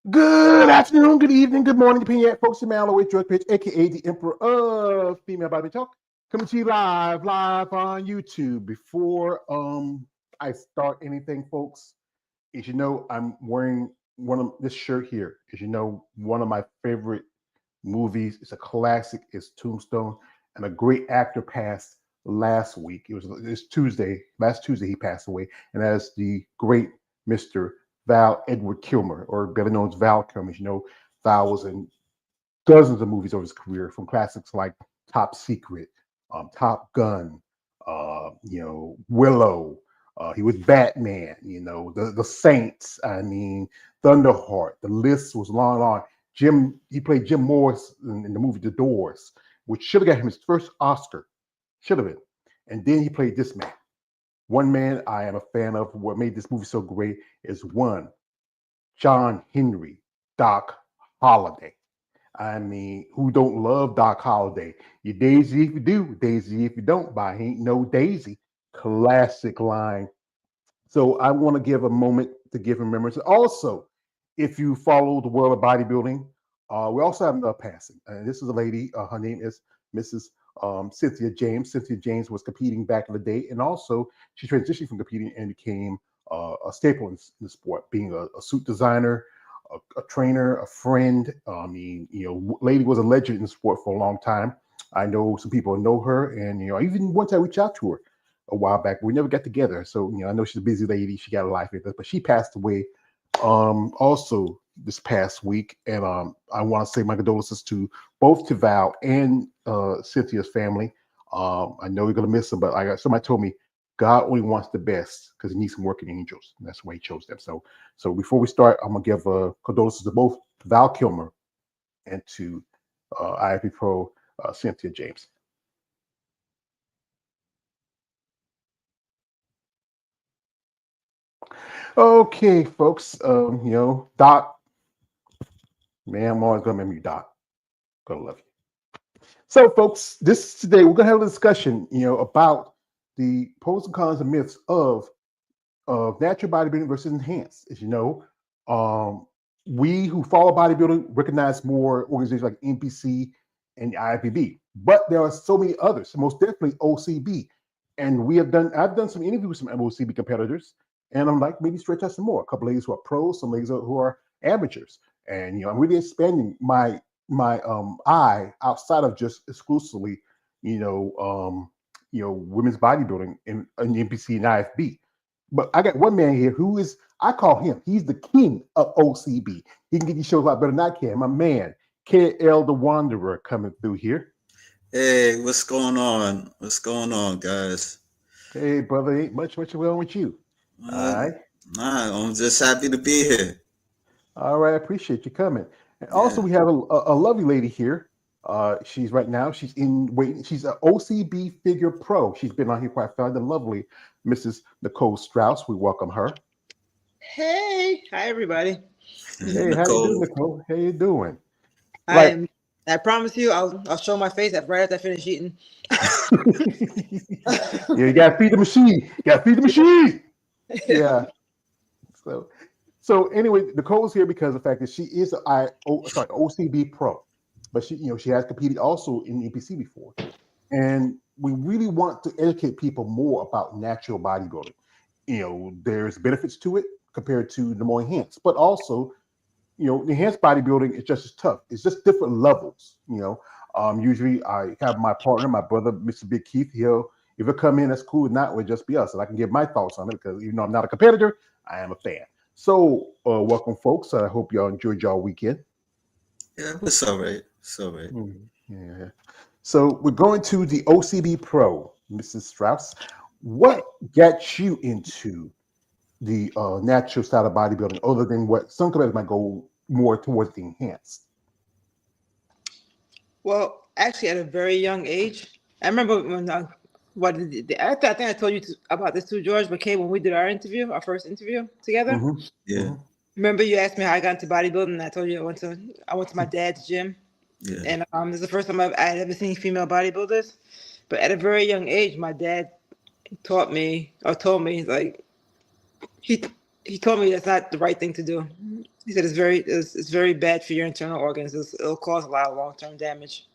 Good afternoon, good evening, good morning, depending on folks in Mallow with George Pitch, aka the Emperor of Female Body Talk, coming to you live on YouTube. Before I start anything, folks, as you know, I'm wearing one of this shirt here. As you know, one of my favorite movies. It's a classic. It's Tombstone, and a great actor passed last week. It's Tuesday. Last Tuesday he passed away, and that's the great Mr. Val Edward Kilmer, or better known as Val Kilmer. As you know, Val was in dozens of movies over his career, from classics like Top Secret, Top Gun, Willow. He was Batman, the Saints. I mean, Thunderheart. The list was long, long. He played Jim Morris in the movie The Doors, which should have got him his first Oscar. Should have been. And then he played this man. One man I am a fan of. What made this movie so great is one, John Henry, Doc Holliday. I mean, who don't love Doc Holliday? You Daisy if you do, Daisy if you don't, but I ain't no Daisy. Classic line. So I want to give a moment to give him remembrance. Also, if you follow the world of bodybuilding, we also have another passing. And this is a lady, her name is Mrs. Cynthia James. Cynthia James was competing back in the day, and also she transitioned from competing and became a staple in the sport, being a suit designer, a trainer, a friend. Lady was a legend in the sport for a long time. I know some people know her, and I even once I reached out to her a while back. We never got together, so I know she's a busy lady. She got a life with us, but she passed away also this past week, and I want to say my condolences to both to Val and Cynthia's family. I know you're gonna miss them, but somebody told me God only wants the best because he needs some working angels. And that's why he chose them. So before we start, I'm gonna give condolences to both Val Kilmer and to IFB Pro Cynthia James. Okay, folks. Doc, man, I'm always gonna remember you, Doc. Gonna love you. So, folks, today we're gonna have a discussion, about the pros and cons and myths of natural bodybuilding versus enhanced. As you know, we who follow bodybuilding recognize more organizations like NPC and IFBB, but there are so many others. Most definitely OCB, and I've done some interviews with some OCB competitors, and I'm like maybe stretch out some more. A couple ladies who are pros, some ladies who are amateurs, and I'm really expanding my eye outside of just exclusively women's bodybuilding in NPC and IFB. But I got one man here who is, I call him, he's the king of OCB. He can get these shows a lot better than I can. My man, KL the Wanderer, coming through here. Hey, what's going on? What's going on, guys? Hey, brother, ain't much well with you. All right. Nah, I'm just happy to be here. All right, I appreciate you coming. And also, Yeah. we have a lovely lady here. She's right now, she's in waiting. She's an OCB figure pro. She's been on here quite far. The lovely Mrs. Nicole Strauss. We welcome her. Hey, hi everybody. Hey, how you doing, Nicole. Nicole? How you doing? I Like, am. I promise you, I'll show my face right after I finish eating. yeah, you gotta feed the machine. You gotta feed the machine. Yeah. So, so anyway, Nicole's here because of the fact that she is OCB pro, but she has competed also in EPC before, and we really want to educate people more about natural bodybuilding. There's benefits to it compared to the more enhanced, but also enhanced bodybuilding is just as tough. It's just different levels. Usually I have my partner, my brother, Mr. Big Keith. If it come in, that's cool. If not, it would just be us, and I can give my thoughts on it because even though I'm not a competitor, I am a fan. So, welcome, folks. I hope y'all enjoyed y'all weekend. Yeah, it's all right. It's all right. Yeah. So we're going to the OCB Pro, Mrs. Strauss. What got you into the natural style of bodybuilding, other than what some competitors might go more towards the enhanced? Well, actually, at a very young age, I remember when I think I told you about this too, George. But when we did our first interview together. Mm-hmm. Yeah. Mm-hmm. Remember you asked me how I got into bodybuilding, and I told you I went to my dad's gym, Yeah. and this is the first time I had ever seen female bodybuilders. But at a very young age, my dad taught me or told me like he he told me that's not the right thing to do. He said it's very bad for your internal organs. It'll cause a lot of long-term damage.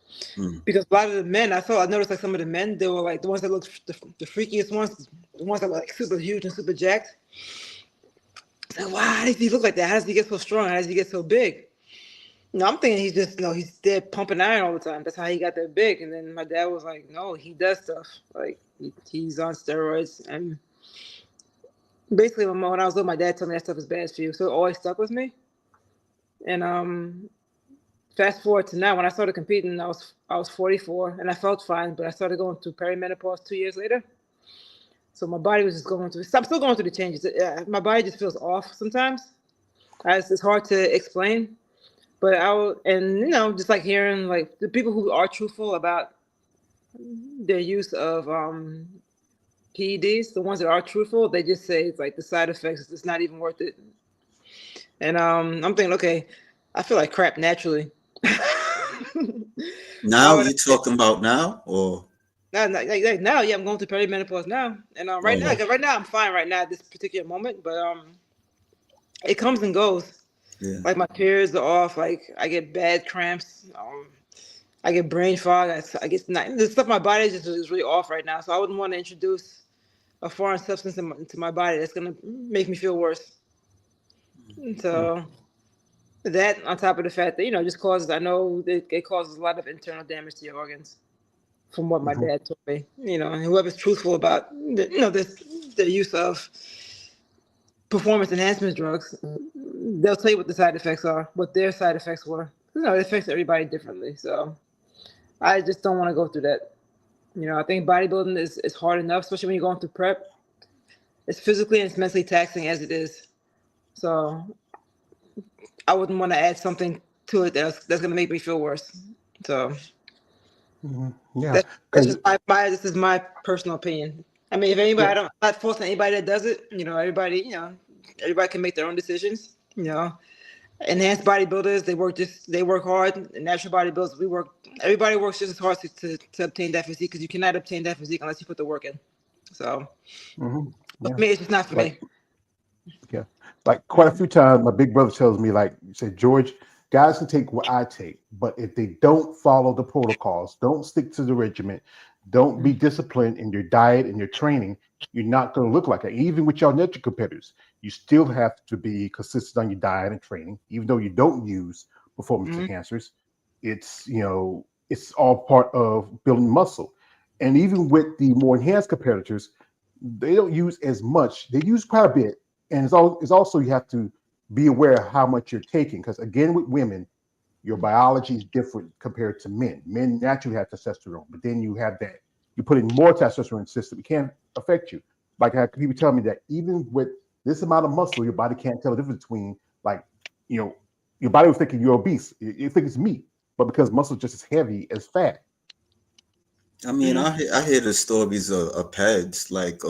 Because a lot of the men, I noticed like some of the men, they were like the ones that looked the freakiest ones, the ones that were like super huge and super jacked. Like, wow, how does he look like that? How does he get so strong? How does he get so big? No, I'm thinking he's just he's dead pumping iron all the time. That's how he got that big. And then my dad was like, no, he does stuff. Like he's on steroids. And basically when I was little, my dad told me that stuff is bad for you. So it always stuck with me. And fast forward to now, when I started competing, I was 44 and I felt fine, but I started going through perimenopause 2 years later. So my body was just going through. I'm still going through the changes. My body just feels off sometimes. It's hard to explain, but just like hearing like the people who are truthful about their use of PEDs, the ones that are truthful, they just say it's like the side effects. It's not even worth it. And I'm thinking, okay, I feel like crap naturally. Now you talking about now or? Now, yeah, I'm going through perimenopause now, and right now I'm fine right now at this particular moment, but it comes and goes. Yeah. Like my periods are off. Like I get bad cramps. I get brain fog. I get the stuff. My body is really off right now, so I wouldn't want to introduce a foreign substance into my body that's gonna make me feel worse. So that, on top of the fact that just causes, I know it causes a lot of internal damage to your organs. From what my dad told me, and whoever's truthful about the use of performance enhancement drugs, they'll tell you what the side effects are, what their side effects were. It affects everybody differently. So I just don't want to go through that. I think bodybuilding is hard enough, especially when you're going through prep. It's physically and it's mentally taxing as it is. So I wouldn't want to add something to it that's going to make me feel worse. So. Yeah, that's just this is my personal opinion. I mean, if anybody, I'm not forcing anybody that does it. Everybody can make their own decisions. Enhanced bodybuilders, they work hard. And natural bodybuilders, everybody works just as hard to obtain that physique, because you cannot obtain that physique unless you put the work in. So, for me, it's just not for me. Yeah, like quite a few times, my big brother tells me, like, you say, George, guys can take what I take, but if they don't follow the protocols, don't stick to the regimen, don't be disciplined in your diet and your training, you're not going to look like that. Even with your natural competitors, you still have to be consistent on your diet and training, even though you don't use performance enhancers. It's it's all part of building muscle. And even with the more enhanced competitors, they don't use as much. They use quite a bit, and it's also you have to be aware of how much you're taking, because again, with women, your biology is different compared to men. Men naturally have testosterone, but then you put in more testosterone in the system, it can't affect you. Like people tell me that even with this amount of muscle, your body can't tell the difference between, like, your body was thinking you're obese, you think it's meat, but because muscle is just as heavy as fat. I mean, I hear the stories of pads, like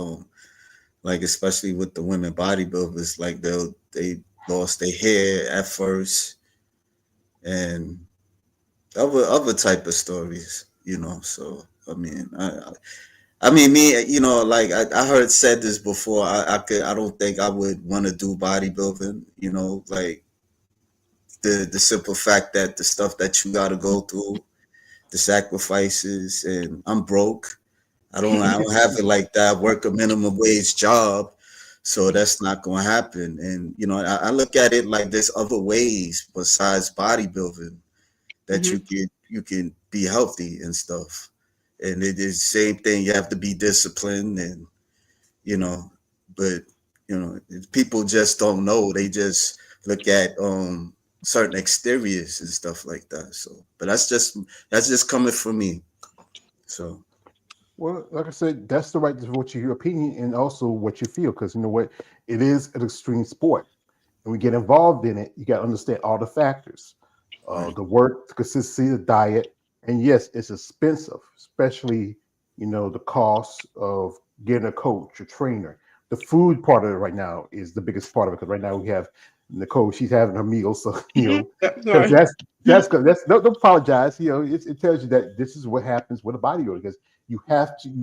especially with the women bodybuilders, like they lost their hair at first, and other type of stories, So I mean, I mean, me, like I heard said this before. I don't think I would want to do bodybuilding. Like the simple fact that the stuff that you got to go through, the sacrifices, and I'm broke. I don't have it like that. I work a minimum wage job. So that's not going to happen. And, I look at it like there's other ways besides bodybuilding that you can be healthy and stuff. And it is the same thing. You have to be disciplined and, but, people just don't know. They just look at certain exteriors and stuff like that. So, but that's just coming from me. So. Well, like I said, that's the right to vote your opinion and also what you feel, because you know what, it is an extreme sport, and we get involved in it. You got to understand all the factors, the work, the consistency, the diet, and yes, it's expensive, especially the cost of getting a coach, a trainer. The food part of it right now is the biggest part of it, because right now we have Nicole. She's having her meal, so that's good. Don't apologize. It tells you that this is what happens with a bodybuilder, because you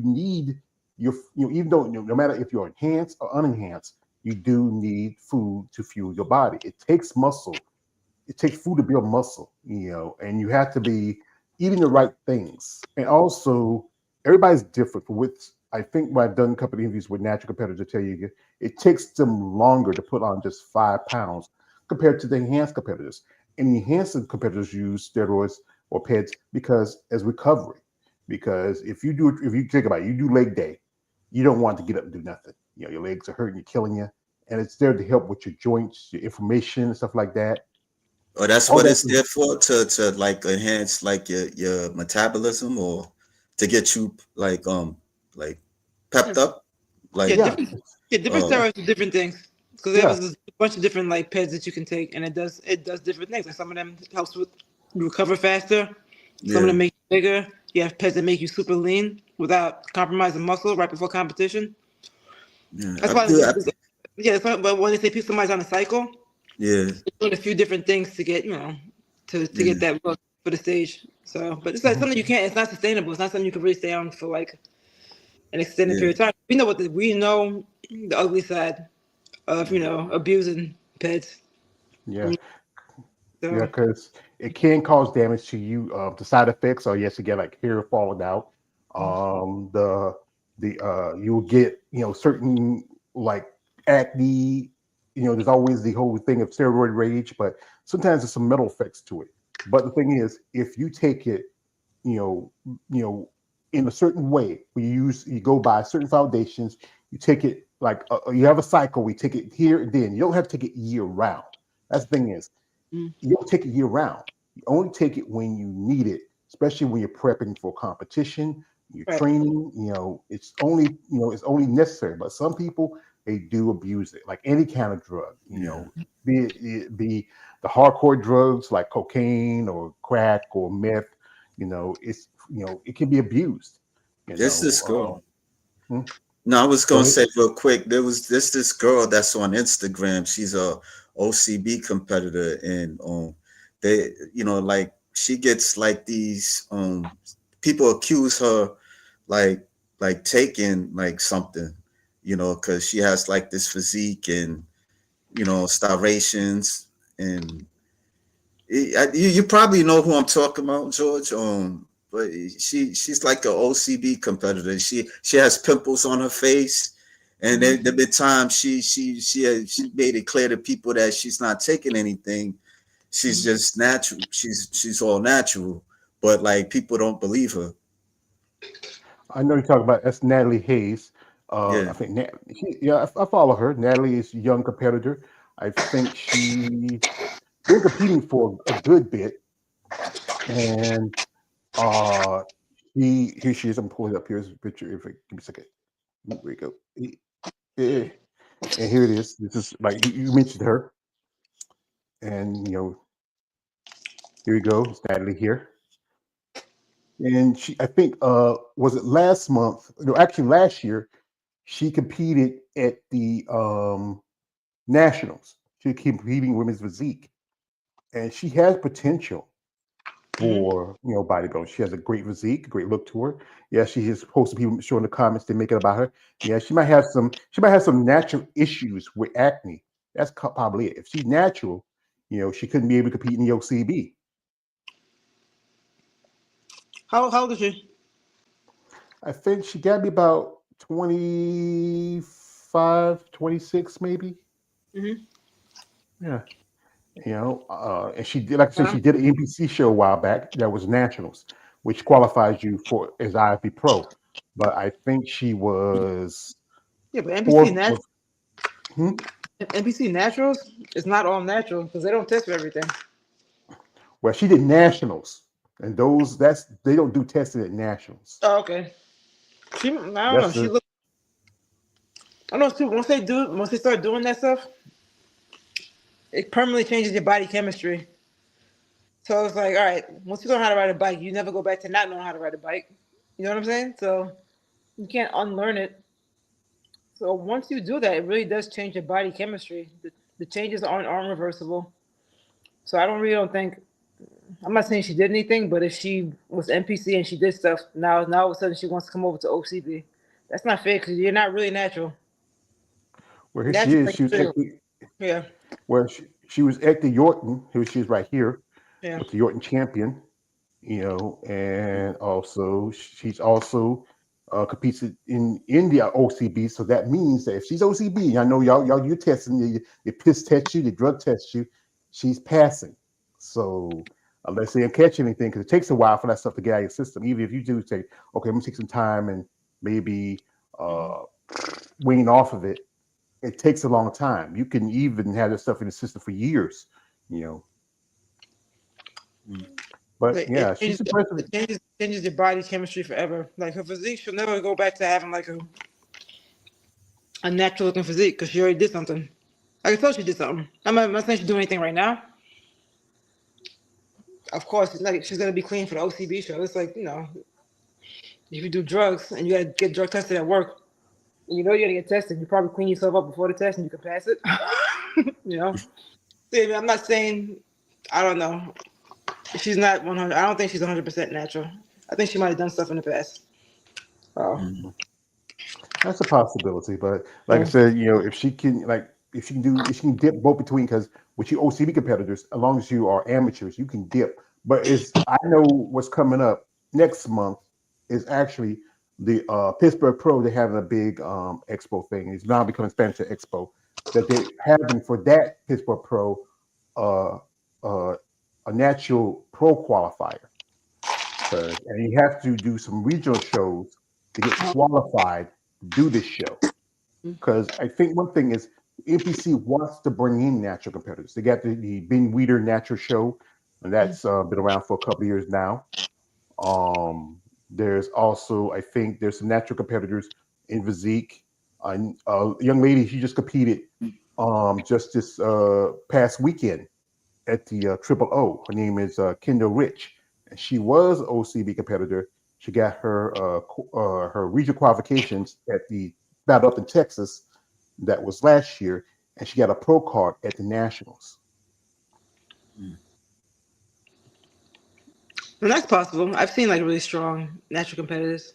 need your even though no matter if you're enhanced or unenhanced, you do need food to fuel your body. It takes muscle. It takes food to build muscle, and you have to be eating the right things. And also, everybody's different. For which I think when I've done a couple of interviews with natural competitors, tell you it takes them longer to put on just 5 pounds compared to the enhanced competitors. And the enhanced competitors use steroids or PEDs because as recovery. Because if you think about it, you do leg day, you don't want to get up and do nothing. Your legs are hurting, you're killing you, and it's there to help with your joints, your inflammation, and stuff like that. Or that's All what that. it's there for, to like enhance like your metabolism, or to get you like pepped up, Yeah, like Yeah, different uh steroids do different things because yeah, there's a bunch of different like peds that you can take, and it does different things. Like some of them helps with you recover faster. Some of yeah, them make you bigger. You have peds that make you super lean without compromising muscle right before competition. yeah. That's I why do. yeah. That's why, but when they say people somebody's on a cycle, Yeah, they're doing a few different things to get to get yeah. that look for the stage. So, but it's like mhm, something you can't. It's not sustainable. It's not something you can really stay on for like an extended Yeah, period of time. We know the ugly side of abusing pets. yeah, yeah, So because it can cause damage to you. The side effects are yes, you get like hair falling out. The you'll get certain like acne. There's always the whole thing of steroid rage, but sometimes there's some mental effects to it. But the thing is, if you take it you know, in a certain way. You go by certain foundations. You take it like you have a cycle. We take it here and then. You don't have to take it year round. That's the thing is, mm, you don't take it year round. You only take it when you need it, especially when you're prepping for competition, you're right. training. It's only necessary. But some people they do abuse it, like any kind of drug. yeah. Be the hardcore drugs like cocaine or crack or meth. It can be abused. You There's this know, girl. hmm, No, I was go gonna ahead. say real quick. There was this girl that's on Instagram. She's a OCB competitor, and they like she gets like these people accuse her like taking like something, because she has like this physique and starvations, and you probably know who I'm talking about, George. But she's like an OCB competitor. She has pimples on her face, and Hmm. there've been times she made it clear to people that she's not taking anything. She's Hmm. just natural. She's all natural, but like people don't believe her. I know you talk about that's Natalie Hayes. Yeah. I think yeah, I follow her. Natalie is a young competitor. I think she's been competing for a good bit, and uh, here she is. I'm pulling up. Here's a picture. If give me a second. Ooh, there we go. Eh, and here it is. This is like you mentioned her, and here we go. It's Natalie here. And I think, was it last month? No, actually last year, she competed at the nationals. She competing women's physique, and she has potential Hmm. for bodybuilding. She has a great physique, great look to her. Yeah, she is supposed to be showing the comments they make it about her. Yeah, she might have some. She might have some natural issues with acne. That's probably it. If she's natural, she couldn't be able to compete in the OCB. How old is she? I think she got to be about 25, 26, maybe. Hmm. Yeah. And she did, like I said, she did an NBC show a while back that was nationals, which qualifies you for as IFB Pro. But I think she was Yeah, but fourth. Hmm? NPC naturals is not all natural because they don't test for everything. Well, she did nationals, and they don't do testing at nationals. Oh, okay. I don't know. That's the I don't know. Too, once they start doing that stuff, it permanently changes your body chemistry. So it's like, all right, once you learn how to ride a bike, you never go back to not knowing how to ride a bike. You know what I'm saying? So you can't unlearn it. So once you do that, it really does change your body chemistry. The changes aren't reversible. So I don't think I'm not saying she did anything, but if she was NPC and she did stuff, now all of a sudden she wants to come over to OCB. That's not fair because you're not really natural. Where here she Natural is. thing She was to at do. the, Yeah. where she was at the Yorton. Here she is right here Yeah. with the Yorton champion. And also she's also competes in the OCB. So that means that if she's OCB, I know y'all you testing the piss test you, the drug test you, she's passing. So unless they catch anything, because it takes a while for that stuff to get out of your system. Even if you do say, okay, I'm gonna take some time and maybe wean off of it, it takes a long time. You can even have this stuff in the system for years, you know. But Like yeah, she's impressive. it changes your body chemistry forever. Like her physique, she'll never go back to having like a natural looking physique because she already did something. I can tell she did something. I'm not saying she's doing anything right now. Of course, it's not, she's gonna be clean for the OCB show. It's like, if you do drugs and you gotta get drug tested at work, and you know you're gonna get tested, you probably clean yourself up before the test and you can pass it. you know. See, I'm not saying I don't know. She's not 100. I don't think she's 100% natural. I think she might have done stuff in the past. Oh. That's a possibility, but like I Yeah. said, if she can, if she can dip both between, because with you OCB competitors, as long as you are amateurs, you can dip. But I know what's coming up next month is actually the Pittsburgh Pro. They're having a big expo thing. It's now becoming Spanish Expo that they're having for that Pittsburgh Pro, uh, uh, a natural pro qualifier, and you have to do some regional shows to get qualified to do this show. Because I think one thing is NPC wants to bring in natural competitors. They got the Ben Weeder Natural Show, and that's been around for a couple of years now. There's also, I think, there's some natural competitors in physique. A young lady, she just competed just this past weekend at the Triple O. Her name is Kendall Rich, and she was an OCB competitor. She got her regional qualifications at the battle up in Texas that was last year, and she got a pro card at the Nationals. And that's possible. I've seen like really strong natural competitors.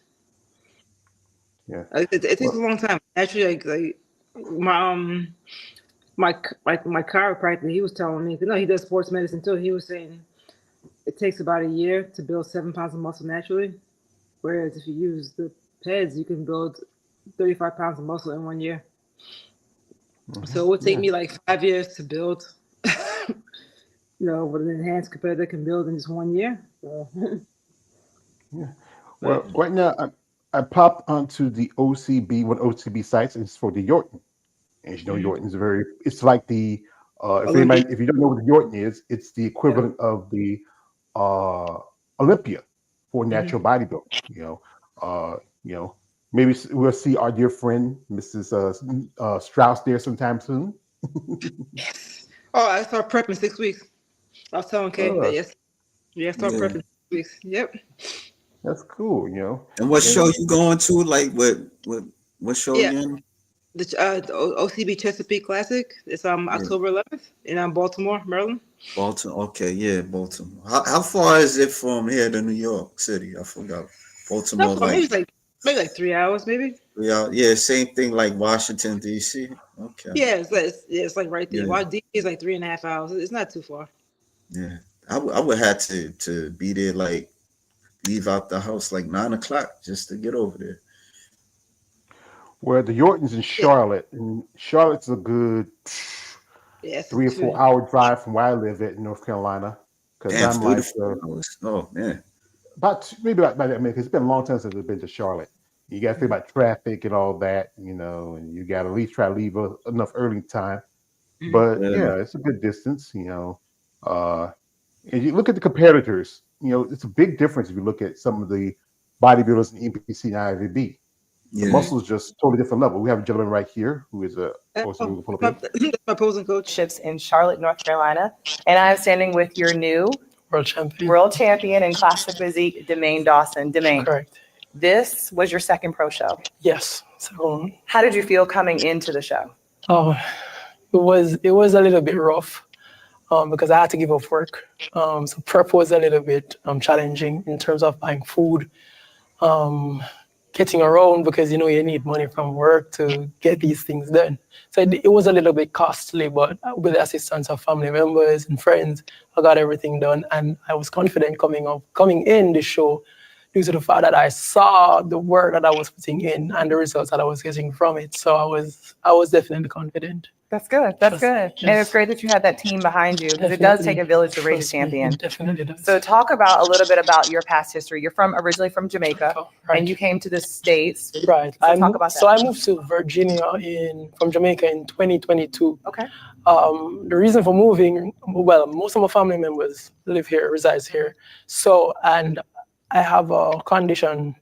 Yeah. It takes a Well, long time. Actually, like my my chiropractor, he was telling me. No, he does sports medicine too. He was saying it takes about a year to build 7 pounds of muscle naturally, whereas if you use the PEDs, you can build 35 pounds of muscle in 1 year. So it would take yeah. me like 5 years to build. What an enhanced competitor can build in just 1 year. So, Yeah. but Well, right now I popped onto the one OCB sites. It's for the Yorton, and Yorton's it's like the Olympia. if you don't know what the Yorton is, it's the Yeah. equivalent of the uh Olympia for natural bodybuilding. Uh, you know, maybe we'll see our dear friend Mrs. Strauss there sometime soon. Oh, I start prepping 6 weeks. I was telling Kay that uh, yes. Yeah, start Yeah. prepping 6 weeks. Yep. that's cool. And what show And you going to? Like what show Yeah. again? The OCB Chesapeake Classic. It's Yeah. October 11th in Baltimore, Maryland. Baltimore. Okay, yeah, Baltimore. How far is it from here to New York City? I forgot. Not Baltimore, far. like Maybe like 3 hours, maybe. yeah, same thing like Washington D.C. Okay. Yeah, it's like right there. Yeah, Why DC is like 3.5 hours. It's not too far. yeah. I would have to be there, like leave out the house like 9 o'clock just to get over there. where the Yorton's in Yeah, Charlotte, and Charlotte's a good yeah. It's 3 or 4 hour drive from where I live at in North Carolina. Because Damn, I'm three to like four hours. Oh man. maybe about that, because it's been a long time since I've been to Charlotte. You got to think about traffic and all that, and you got to at least try to leave enough early time. But Yeah. yeah, it's a good distance. And you look at the competitors. It's a big difference if you look at some of the bodybuilders in NPC and IFBB. The Yeah. muscle is just totally different level. We have a gentleman right here who is Oh, pull up my, here. that's my posing coach. Ships in Charlotte, North Carolina, and I'm standing with your new world champion in classic physique, Demaine Dawson. Demaine, Correct. this was your second pro show. Yes. So, How did you feel coming into the show? it was a little bit rough because I had to give up work. So prep was a little bit challenging in terms of buying food, getting around because, you know, you need money from work to get these things done. So it was a little bit costly, but with the assistance of family members and friends, I got everything done. And I was confident coming in the show due to the fact that I saw the work that I was putting in and the results that I was getting from it. So I was definitely confident. That's good. That's good. And it's great that you had that team behind you, because it does take a village to raise a champion. It definitely does. So talk about a little bit about your past history. You're originally from Jamaica, and you came to the States. Right. So talk about that. So I moved to Virginia from Jamaica in 2022. Okay. The reason for moving, well, most of my family members resides here. So, and I have a condition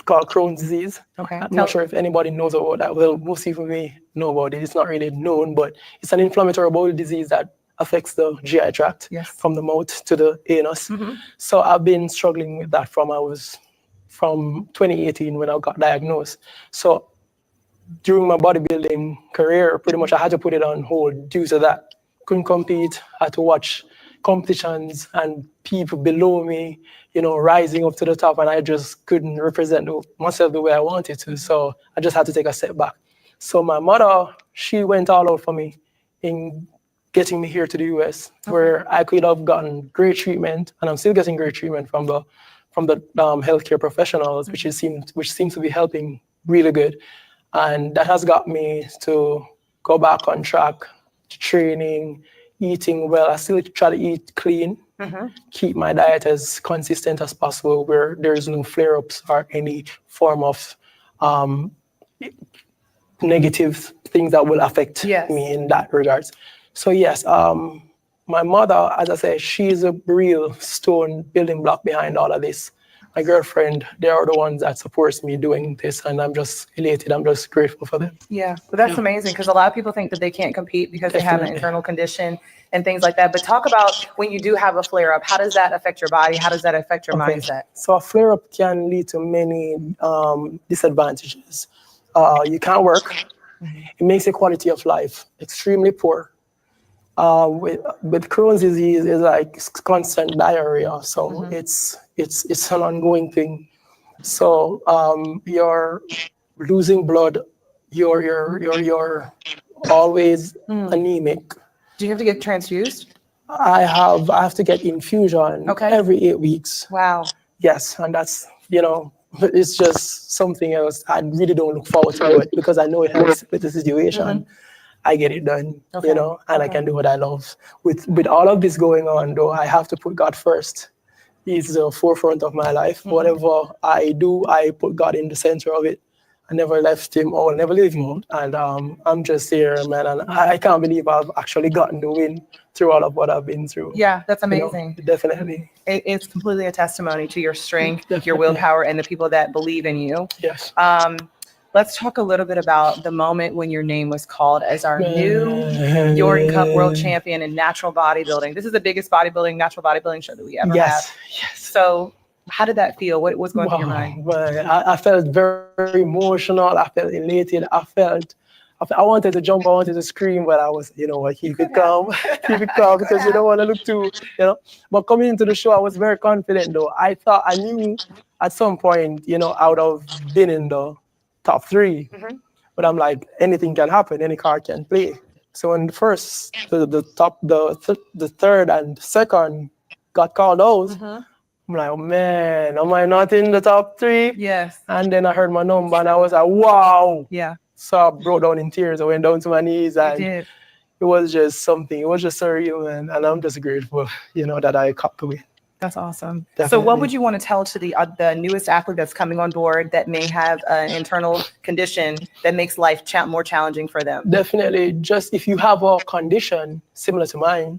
called Crohn's disease. Okay. I'm not sure if anybody knows about that. Well, most people may know about it. It's not really known, but it's an inflammatory bowel disease that affects the GI tract from the mouth to the anus. So I've been struggling with that from 2018 when I got diagnosed. So during my bodybuilding career, pretty much I had to put it on hold due to that. Couldn't compete, had to watch competitions and people below me, you know, rising up to the top, and I just couldn't represent myself the way I wanted to. So I just had to take a step back. So my mother, she went all out for me in getting me here to the US, where I could have gotten great treatment, and I'm still getting great treatment from the healthcare professionals, which seems to be helping really good. And that has got me to go back on track to training, eating well. I still try to eat clean, keep my diet as consistent as possible, where there's no flare-ups or any form of negative things that will affect me in that regards. So yes, my mother, as I said, she's a real stone building block behind all of this. My girlfriend, they are the ones that supports me doing this, and I'm just elated. I'm just grateful for them. Yeah, but that's amazing, because a lot of people think that they can't compete because they have an internal condition and things like that. But talk about when you do have a flare-up, how does that affect your body? How does that affect your mindset? So a flare-up can lead to many disadvantages. You can't work. It makes your quality of life extremely poor. With Crohn's disease, it's like constant diarrhea, so it's an ongoing thing. So you're losing blood. You're always anemic. Do you have to get transfused? I have to get infusion every 8 weeks. Wow. Yes, and that's, you know, it's just something else. I really don't look forward to it because I know it helps with the situation. I get it done, you know, and I can do what I love. With all of this going on, though, I have to put God first. He's the forefront of my life. Whatever I do, I put God in the center of it. I never left him or never leave him out. And I'm just here, man. And I can't believe I've actually gotten the win through all of what I've been through. Yeah, that's amazing. You know, definitely. It's completely a testimony to your strength, your willpower, and the people that believe in you. Yes. Let's talk a little bit about the moment when your name was called as our new Jordan Cup World Champion in natural bodybuilding. This is the biggest natural bodybuilding show that we ever have. Yes. So how did that feel? What was going through your mind? Well, I felt very emotional. I felt elated. I wanted to jump, I wanted to scream, but I was, you know, keep it calm, because you don't want to look too, you know. But coming into the show, I was very confident, though. I knew at some point, you know, I would have been in the top 3, but I'm like, anything can happen, any card can play. So when the third and second got called out, I'm like, oh man, am I not in the top 3? Yes. And then I heard my number and I was like, wow. Yeah. So I broke down in tears. I went down to my knees, and it was just something. It was just surreal, man. And I'm just grateful, you know, that I caught the win. That's awesome. Definitely. So what would you want to tell to the newest athlete that's coming on board that may have an internal condition that makes life more challenging for them? Definitely. Just if you have a condition similar to mine,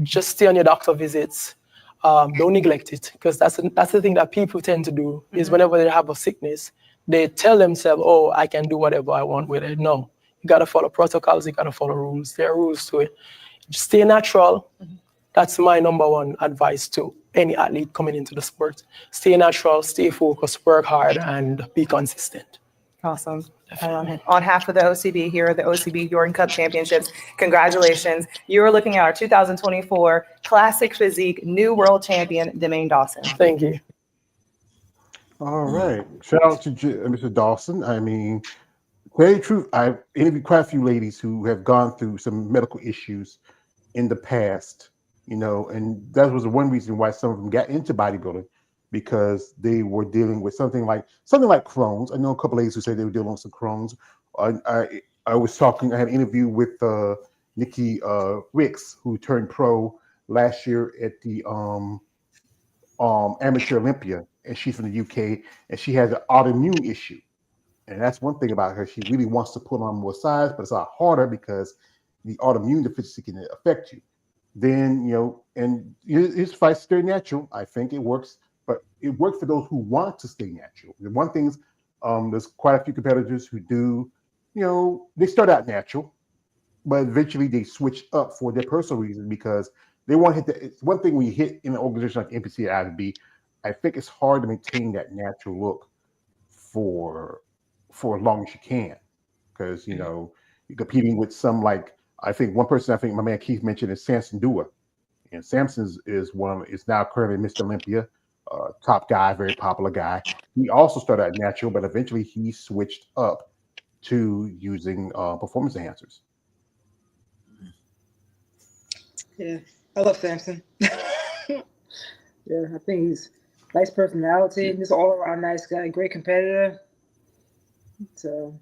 just stay on your doctor visits. Don't neglect it, because that's the thing that people tend to do is whenever they have a sickness, they tell themselves, oh, I can do whatever I want with it. No, you got to follow protocols. You got to follow rules. There are rules to it. Just stay natural. That's my number one advice to any athlete coming into the sport. Stay natural, stay focused, work hard, and be consistent. Awesome. On behalf of the OCB here at the OCB Jordan Cup Championships, congratulations. You are looking at our 2024 Classic Physique new world champion, Demain Dawson. Thank you. All right. Shout out to Mr. Dawson. I mean, tell you the truth, I've interviewed quite a few ladies who have gone through some medical issues in the past, and that was one reason why some of them got into bodybuilding because they were dealing with something like Crohn's. I know a couple ladies who said they were dealing with some Crohn's. I was talking. I had an interview with Nikki Ricks, who turned pro last year at the Amateur Olympia, and she's from the UK, and she has an autoimmune issue. And that's one thing about her. She really wants to put on more size, but it's a lot harder because the autoimmune deficiency can affect you. Then, and his fights stay natural. I think it works, but it works for those who want to stay natural. The one thing is, there's quite a few competitors who do, they start out natural, but eventually they switch up for their personal reasons because they want to hit it's one thing when you hit in an organization like NPC or IFB, I think it's hard to maintain that natural look for as long as you can, because you're competing with some, like, I think one person I think my man Keith mentioned is Samson Dua, and Samson is now currently Mr. Olympia, top guy, very popular guy. He also started out natural, but eventually he switched up to using performance enhancers. Yeah, I love Samson. Yeah, I think he's nice personality, just all around nice guy, great competitor. So,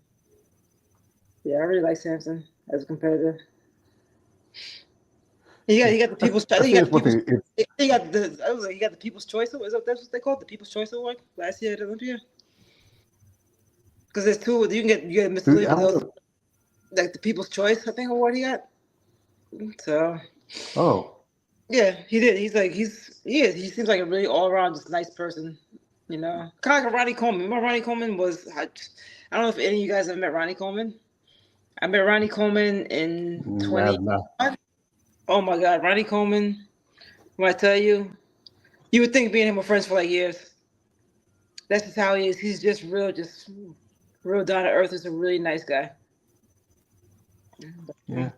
yeah, I really like Samson as a competitor. He got the people's. I think he got the people's. He got the. I was like, he got the People's Choice Award. Is that's what they call it? The People's Choice Award last year at Olympia. Because there's two. You get Mr. Olympia, like the People's Choice, I think, award he got. So. Oh. Yeah, he did. He is. He seems like a really all around just nice person. Kind of like Ronnie Coleman. Remember Ronnie Coleman was. I don't know if any of you guys have met Ronnie Coleman. I met Ronnie Coleman in 2021. Oh my God, Ronnie Coleman. When I tell you, you would think me and him were friends for like years. That's just how he is. He's just real down to earth. He's a really nice guy. Yeah,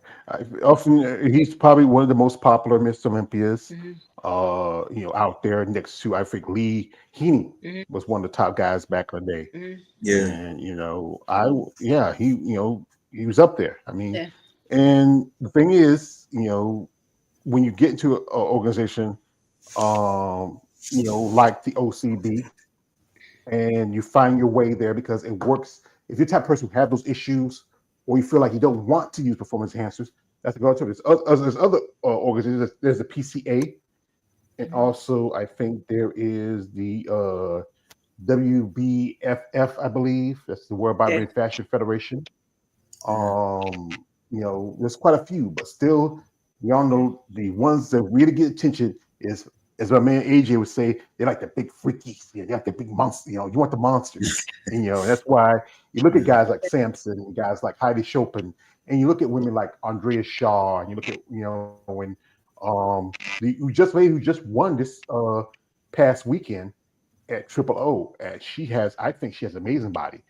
often he's probably one of the most popular Mr. Olympias. Out there next to, I think, Lee Heaney was one of the top guys back in the day. Yeah, and he was up there. I mean, and the thing is, when you get into an organization, like the OCB, and you find your way there because it works. If you're the type of person who have those issues, or you feel like you don't want to use performance enhancers, that's the go-to. There's other organizations. There's the PCA, and also I think there is the WBFF, I believe. That's the World Bodybuilding Fashion Federation. There's quite a few, but still, y'all know the ones that really get attention is, as my man AJ would say, they like the big freakies. Yeah, they like the big monsters. You want the monsters. And that's why you look at guys like Samson and guys like Heidi Chopin, and you look at women like Andrea Shaw, and you look at when who just won this past weekend at Triple O. I think she has an amazing body.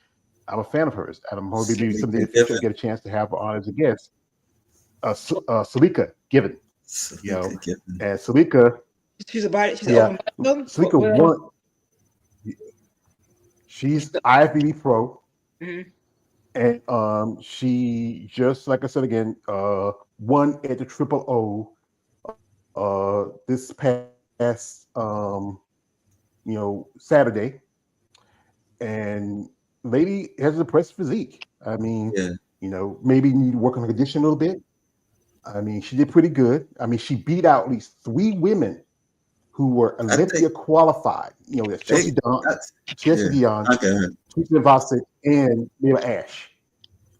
I'm a fan of hers. And I'm hoping maybe someday in the future get a chance to have her on as a guest. Salika Given. And Salika. She's a body. She's Salika won. She's IFBB Pro. And she just, like I said again, won at the Triple O this past Saturday. And lady has an impressive physique. I mean, maybe need to work on the condition a little bit. I mean, she did pretty good. I mean, she beat out at least 3 women who were Olympia qualified. That's Chelsea Dion, Teresa Vasic, and Mila Ash.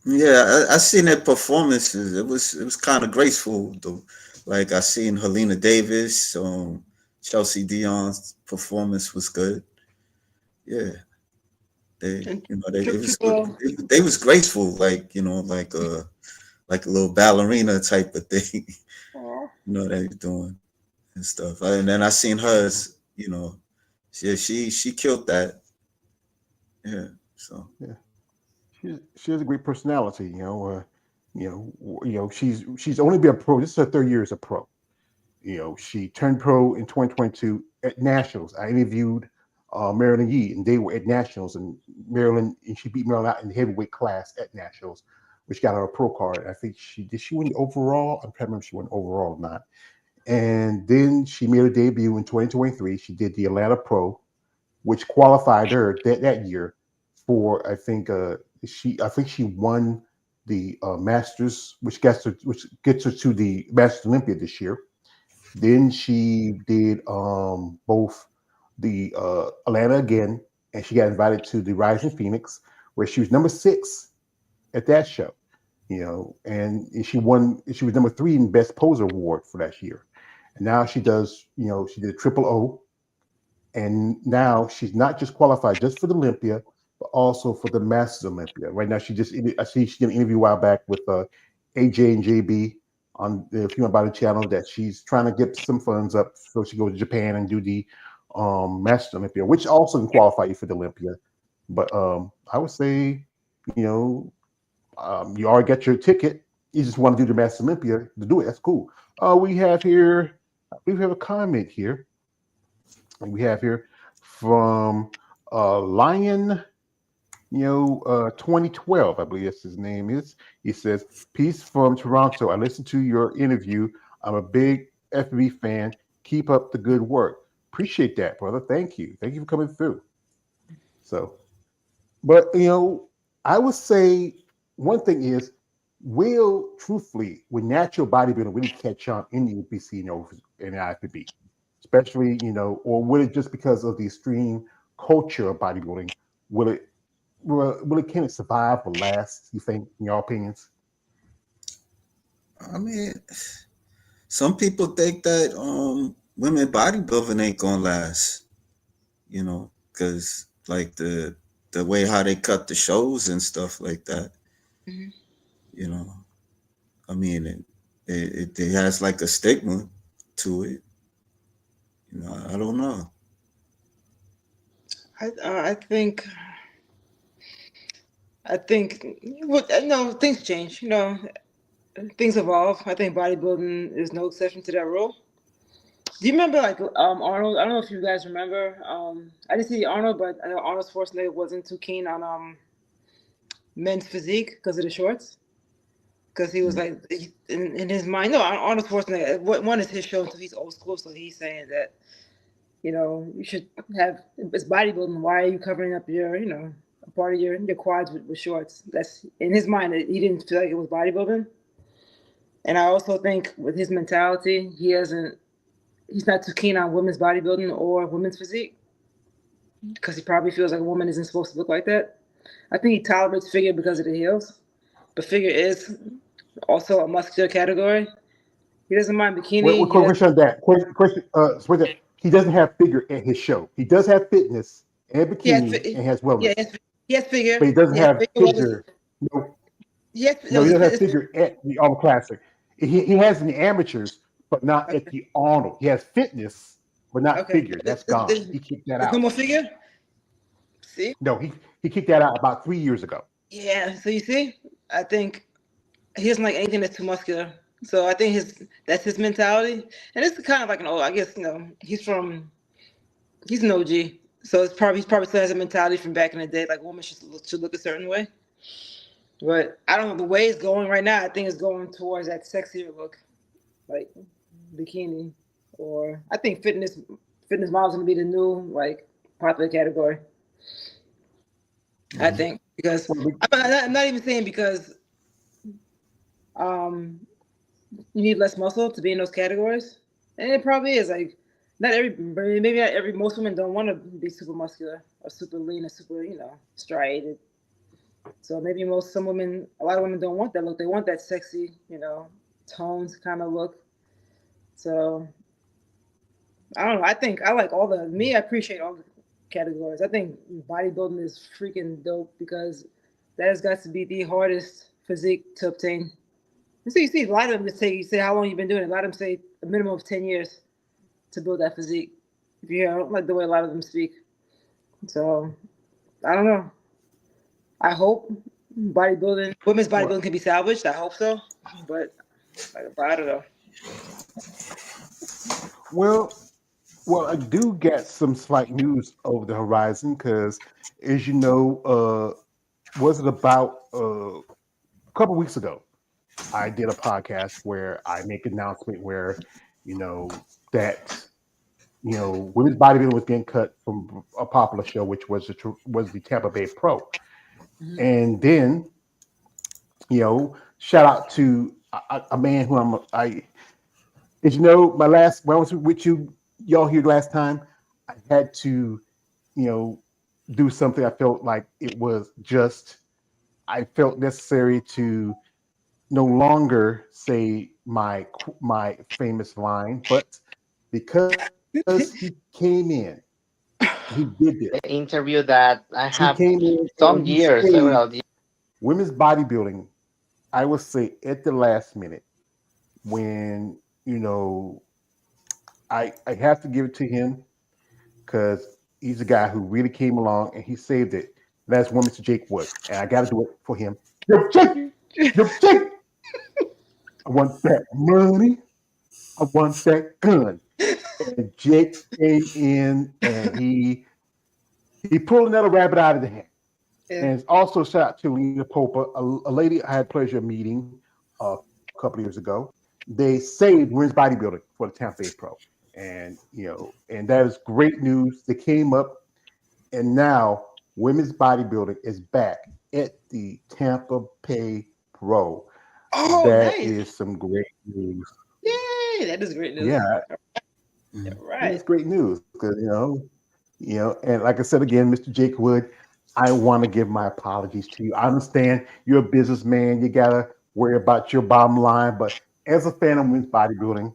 Yeah, I seen their performances. It was kind of graceful though. Like I seen Helena Davis, Chelsea Dion's performance was good. Yeah. They was graceful, like like a little ballerina type of thing. They was doing and stuff. And then I seen hers, she killed that. Yeah. So she has a great personality. She's only been a pro. This is her 3rd year as a pro. She turned pro in 2022 at Nationals. I interviewed Marilyn Yee, and they were at nationals, and she beat Marilyn out in the heavyweight class at nationals, which got her a pro card. I think she win overall? I'm trying to remember if she won overall or not. And then she made her debut in 2023. She did the Atlanta Pro, which qualified her that year for I think she won the Masters, which gets her to the Masters Olympia this year. Then she did both the Atlanta again, and she got invited to the Rising Phoenix, where she was number 6 at that show. And she won. She was number 3 in Best Poser Award for that year. And now she does. She did Triple O, and now she's not just qualified just for the Olympia, but also for the Masters Olympia. Right now, I see she did an interview a while back with AJ and JB on the Female Body channel that she's trying to get some funds up so she goes to Japan and do the Masters Olympia, which also can qualify you for the Olympia. But I would say, you already got your ticket. You just want to do the Masters Olympia to do it. That's cool. We have a comment here. We have here from Lion, 2012, I believe that's his name is. He says, "Peace from Toronto. I listened to your interview. I'm a big FB fan. Keep up the good work." Appreciate that, brother. Thank you. Thank you for coming through. So, but I would say one thing is, truthfully, when natural bodybuilding really catch on in the UPC and the IFBB, especially, or will it just because of the extreme culture of bodybuilding, can it survive or last, you think, in your opinions? I mean, some people think that women bodybuilding ain't gonna last, because like the way how they cut the shows and stuff like that. Mm-hmm. I mean, it has like a stigma to it. I don't know. I think things change. Things evolve. I think bodybuilding is no exception to that rule. Do you remember Arnold? I don't know if you guys remember. I didn't see Arnold, but I know Arnold Schwarzenegger wasn't too keen on men's physique because of the shorts. Because he was like, in his mind, no, Arnold Schwarzenegger, one is his show, so he's old school, so he's saying that, you should have, it's bodybuilding, why are you covering up your, a part of your quads with shorts? That's, in his mind, he didn't feel like it was bodybuilding. And I also think with his mentality, he's not too keen on women's bodybuilding or women's physique, because he probably feels like a woman isn't supposed to look like that. I think he tolerates figure because of the heels, but figure is also a muscular category. He doesn't mind bikini. What question on that? Question. He doesn't have figure at his show. He does have fitness and bikini and has wellness. Yeah, he has figure. But he doesn't have figure. No, he doesn't have figure at the Arnold Classic. He has in the amateurs, but not at the Arnold. He has fitness, but not figure. That's gone. He kicked that out. No more figure? See? No, he kicked that out about 3 years ago. Yeah, so you see, I think he doesn't like anything that's too muscular. So I think that's his mentality. And it's kind of like he's an OG. So he probably still has a mentality from back in the day, like women should look a certain way. But I don't know, the way it's going right now, I think it's going towards that sexier look, like bikini, or I think fitness model's gonna be the new popular category. Mm-hmm. I think, because I'm not even saying because you need less muscle to be in those categories, and it probably is most women don't want to be super muscular or super lean or super striated. So maybe a lot of women don't want that look. They want that sexy, tones kind of look. So I don't know. I think I like I appreciate all the categories. I think bodybuilding is freaking dope because that has got to be the hardest physique to obtain. So you see a lot of them say how long you've been doing it. A lot of them say a minimum of 10 years to build that physique. I don't like the way a lot of them speak. So I don't know. I hope women's bodybuilding can be salvaged. I hope so. But I don't know. Well, Well, I do get some slight news over the horizon because, as you know, was it about a couple weeks ago? I did a podcast where I make an announcement where, that women's bodybuilding was getting cut from a popular show, which was the Tampa Bay Pro, and then shout out to a man who as you know, when I was with y'all here last time, I had to do something. I felt like I felt necessary to no longer say my famous line, but because he came in, he did this. The interview that I He have came in some and he years, saved several years. women's bodybuilding. I would say at the last minute when I have to give it to him because he's a guy who really came along and he saved it. That's one Mr. Jake Wood, and I got to do it for him. Yo, Jake, I want that money. I want that gun. And Jake came in and he pulled another rabbit out of the hat. Yeah. And it's also shout out to Lena Popa, a lady I had pleasure of meeting a couple of years ago. They saved women's bodybuilding for the Tampa Bay Pro, and and that is great news. They came up, and now women's bodybuilding is back at the Tampa Bay Pro. Oh, That nice. is some great news. Yay, that is great news. Yeah, Right. it's great news because and like I said again, Mr. Jake Wood, I want to give my apologies to you. I understand you're a businessman, you gotta worry about your bottom line, but as a fan of women's bodybuilding,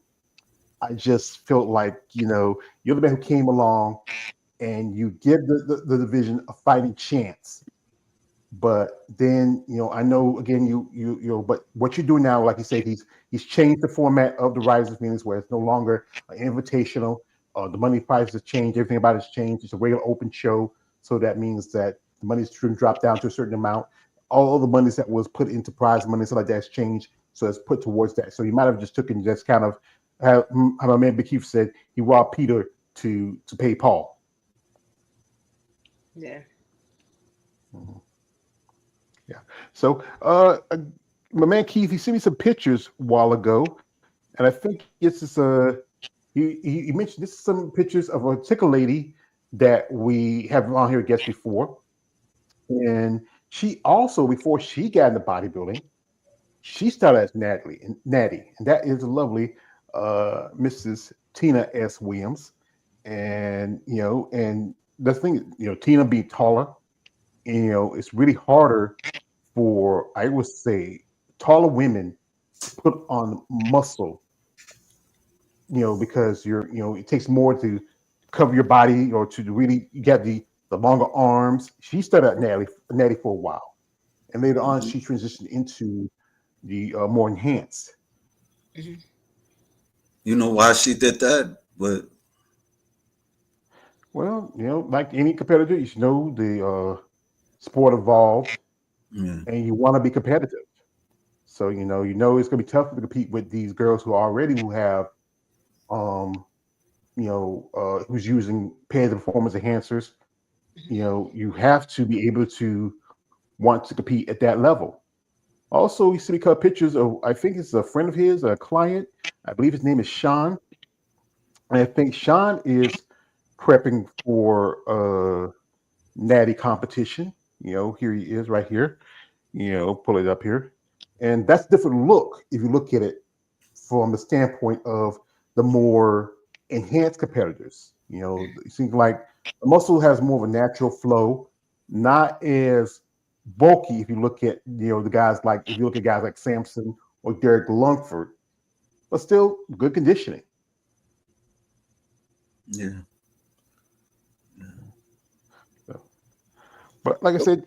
I just felt like you're the man who came along and you give the division a fighting chance. But then I know again but what you do now, like you said, he's changed the format of the Rising Phoenix where it's no longer an invitational. The money prices have changed, everything about it's changed. It's a regular open show, so that means that the money's drop down to a certain amount. All of the monies that was put into prize money, stuff like that's changed, so it's put towards that. So you might have just took and just kind of how my man Big Keith said, he robbed Peter to pay Paul. Yeah. Mm-hmm. Yeah. So, my man Keith, he sent me some pictures a while ago, and I think this is he mentioned this is some pictures of a particular lady that we have on here guest before, and she also before she got into bodybuilding, she started as Natty, and that is a lovely Mrs. Tina S. Williams, and and the thing, Tina being taller, it's really harder for, I would say, taller women to put on muscle, because it takes more to cover your body or to really get the longer arms. She started at Natty for a while, and later on she transitioned into the more enhanced. Mm-hmm. You know why she did that? But Well, like any competitor, you should know the sport evolved, and you want to be competitive. So it's gonna be tough to compete with these girls who have who's using paid performance enhancers. You have to be able to want to compete at that level. Also, you see me pictures of, I think it's a friend of his, a client. I believe his name is Sean. And I think Sean is prepping for natty competition. Here he is right here. Pull it up here. And that's a different look if you look at it from the standpoint of the more enhanced competitors. It seems like the muscle has more of a natural flow, not as bulky if you look at the guys like, if you look at guys like Samson or Derek Lungford, but still good conditioning. Yeah. But like I said,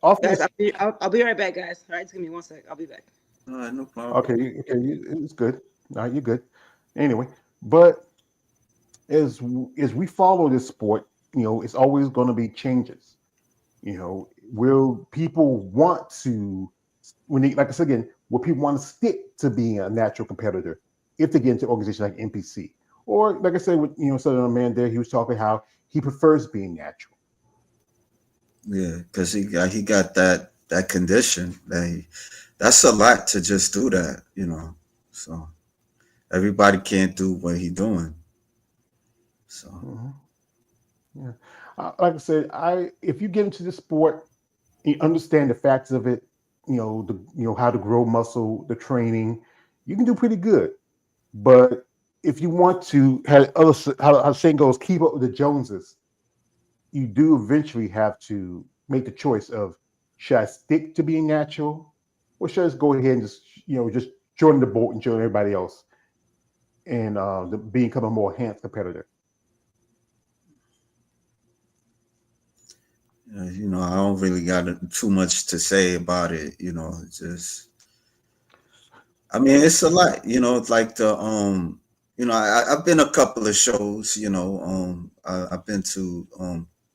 I'll be right back, guys. All right, just give me 1 sec. I'll be back. All right, no problem. Okay, it's good. All right, you're good. Anyway, but as we follow this sport, it's always going to be changes. Will people want to, like I said again, will people want to stick to being a natural competitor if they get into an organization like NPC, or like I said, with Southern Man there, he was talking how he prefers being natural. Yeah, because he got that condition. That's a lot to just do that, So everybody can't do what he doing. So Yeah, like I said, if you get into the sport, you understand the facts of it, how to grow muscle, the training, you can do pretty good. But if you want to have how saying goes, keep up with the Joneses, you do eventually have to make the choice of, should I stick to being natural, or should I just go ahead and just join the boat and join everybody else and become a more enhanced competitor. I don't really got too much to say about it. It's just, I mean, it's a lot. Like I've been a couple of shows. I've been to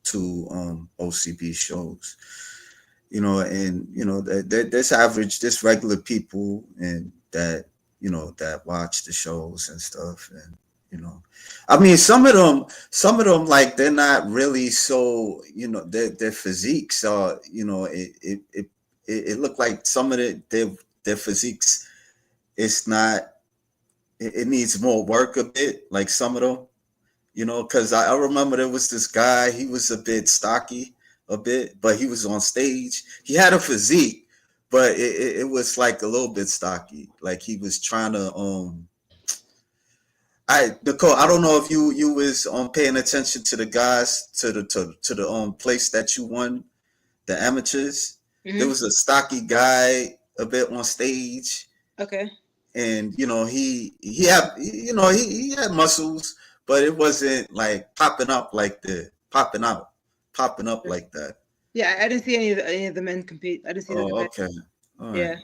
two OCB shows. And there's average, there's regular people and that that watch the shows and stuff, and I mean, some of them, like, they're not really so, their physiques are, it looked like some of their physiques, it's not, it needs more work a bit, like some of them, because I remember there was this guy, he was a bit stocky, a bit, but he was on stage. He had a physique, but it was like a little bit stocky. Like he was trying to Nicole, I don't know if you was paying attention to the guys to the place that you won the amateurs. Mm-hmm. There was a stocky guy a bit on stage. Okay. And he had muscles, but it wasn't like popping up like popping up like that. Yeah, I didn't see any of the men compete. I didn't see them compete. Okay. All right. Yeah.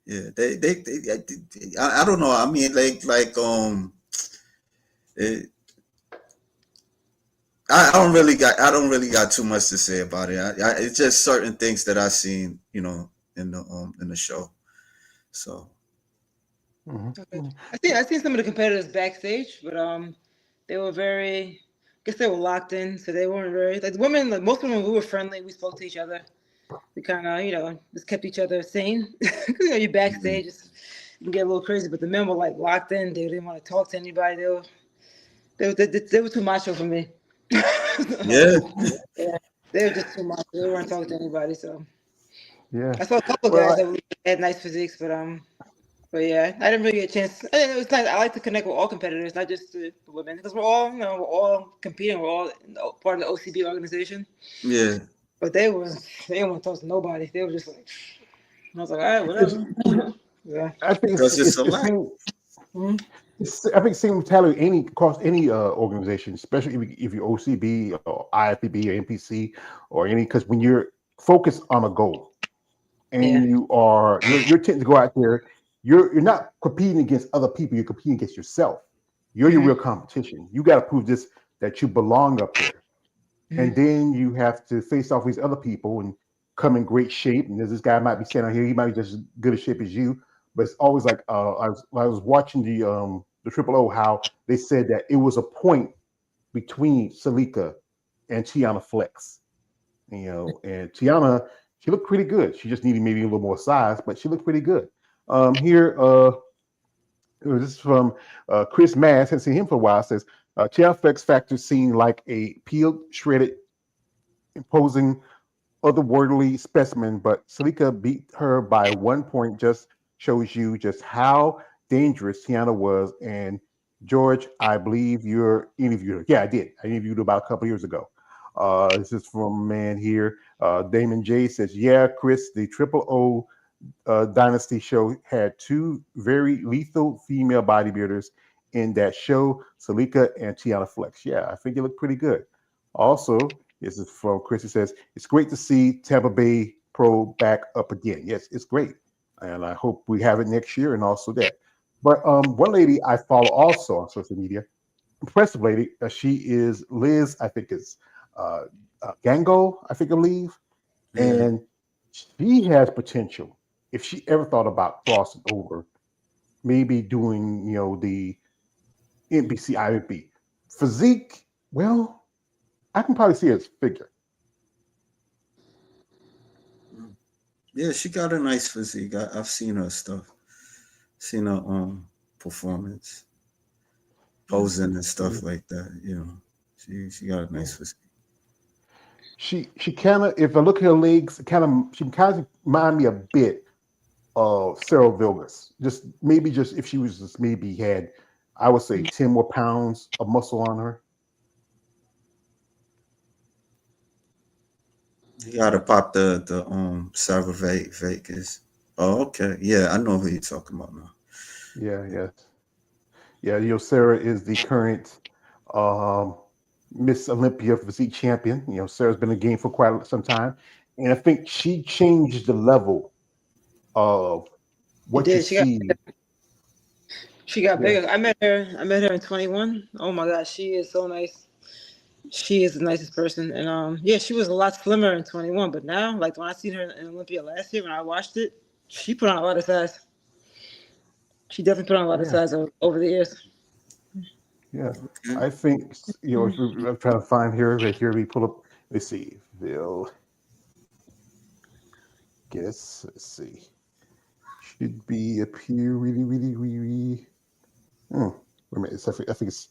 Yeah. They I don't know. I mean, I don't really got too much to say about it. It's just certain things that I seen, in the show. So. Okay. I seen some of the competitors backstage, but they were very, I guess they were locked in, so they weren't very, like, women, like most women, we were friendly, we spoke to each other, we kind of just kept each other sane. You backstage, you can get a little crazy, but the men were like locked in. They didn't want to talk to anybody. They were too macho for me. Yeah. Yeah, they were just too macho. They weren't talking to anybody. So yeah, I saw a couple of guys that had nice physiques, but yeah, I didn't really get a chance. It was nice. I like to connect with all competitors, not just the women, because we're all competing. We're all part of the OCB organization. Yeah. But they didn't want to talk to nobody. They were just like, I was like, all right, whatever. Yeah. I think it's a lot. I think same mentality across any organization, especially if you're OCB or IFBB or NPC or any, because when you're focused on a goal and you're tending to go out there, you're not competing against other people, you're competing against yourself. You're your real competition. You got to prove that you belong up there. And then you have to face off with these other people and come in great shape. And this guy might be standing here, he might be just as good a shape as you, but it's always like I was watching the Triple O, how they said that it was a point between Salika and Tiana Flex. And Tiana, she looked pretty good. She just needed maybe a little more size, but she looked pretty good. This is from Chris Mass. Haven't seen him for a while. Says Tiana Flex Factor seemed like a peeled, shredded, imposing, otherworldly specimen, but Salika beat her by 1 point. Just shows you just how dangerous Tiana was. And George, I believe you're interviewed her. Yeah, I did. I interviewed her about a couple years ago. This is from a man here. Damon J says, yeah, Chris, the Triple O Dynasty show had two very lethal female bodybuilders in that show, Salika and Tiana Flex. Yeah, I think it looked pretty good. Also, this is from Chris. He says, it's great to see Tampa Bay Pro back up again. Yes, it's great. And I hope we have it next year and also that. But one lady I follow also on social media, impressive lady. She is Liz, I think it's Gango, I believe. And she has potential. If she ever thought about crossing over, maybe doing, the NBC, IMB. Physique, well, I can probably see his figure. Yeah, she got a nice physique. I've seen her stuff. Seen her performance, posing and stuff like that. You know, she got a nice physique. She kind of, if I look at her legs, she kind of remind me a bit of Sarah Vilgas. Just maybe just if she was just maybe had, I would say 10 more pounds of muscle on her. You gotta pop the Sarah Vegas. Oh, okay. Yeah, I know who you're talking about now. Yeah. Sarah is the current um, Miss Olympia physique champion. Sarah's been in the game for quite some time, and I think she changed the level of She what you did. see. She got Yeah, bigger. I met her in 21. Oh my gosh, she is so nice. She is the nicest person. And yeah, she was a lot slimmer in 21, but now, like when I seen her in Olympia last year when I watched it, she put on a lot of size. She definitely put on a lot of yeah, size over the years. yeah. Okay. I think I'm trying to find here. Right here, we pull up. Let's see. We'll guess. Let's see. Should be up here. Really, really, really. Hmm. Wait a minute. I think it's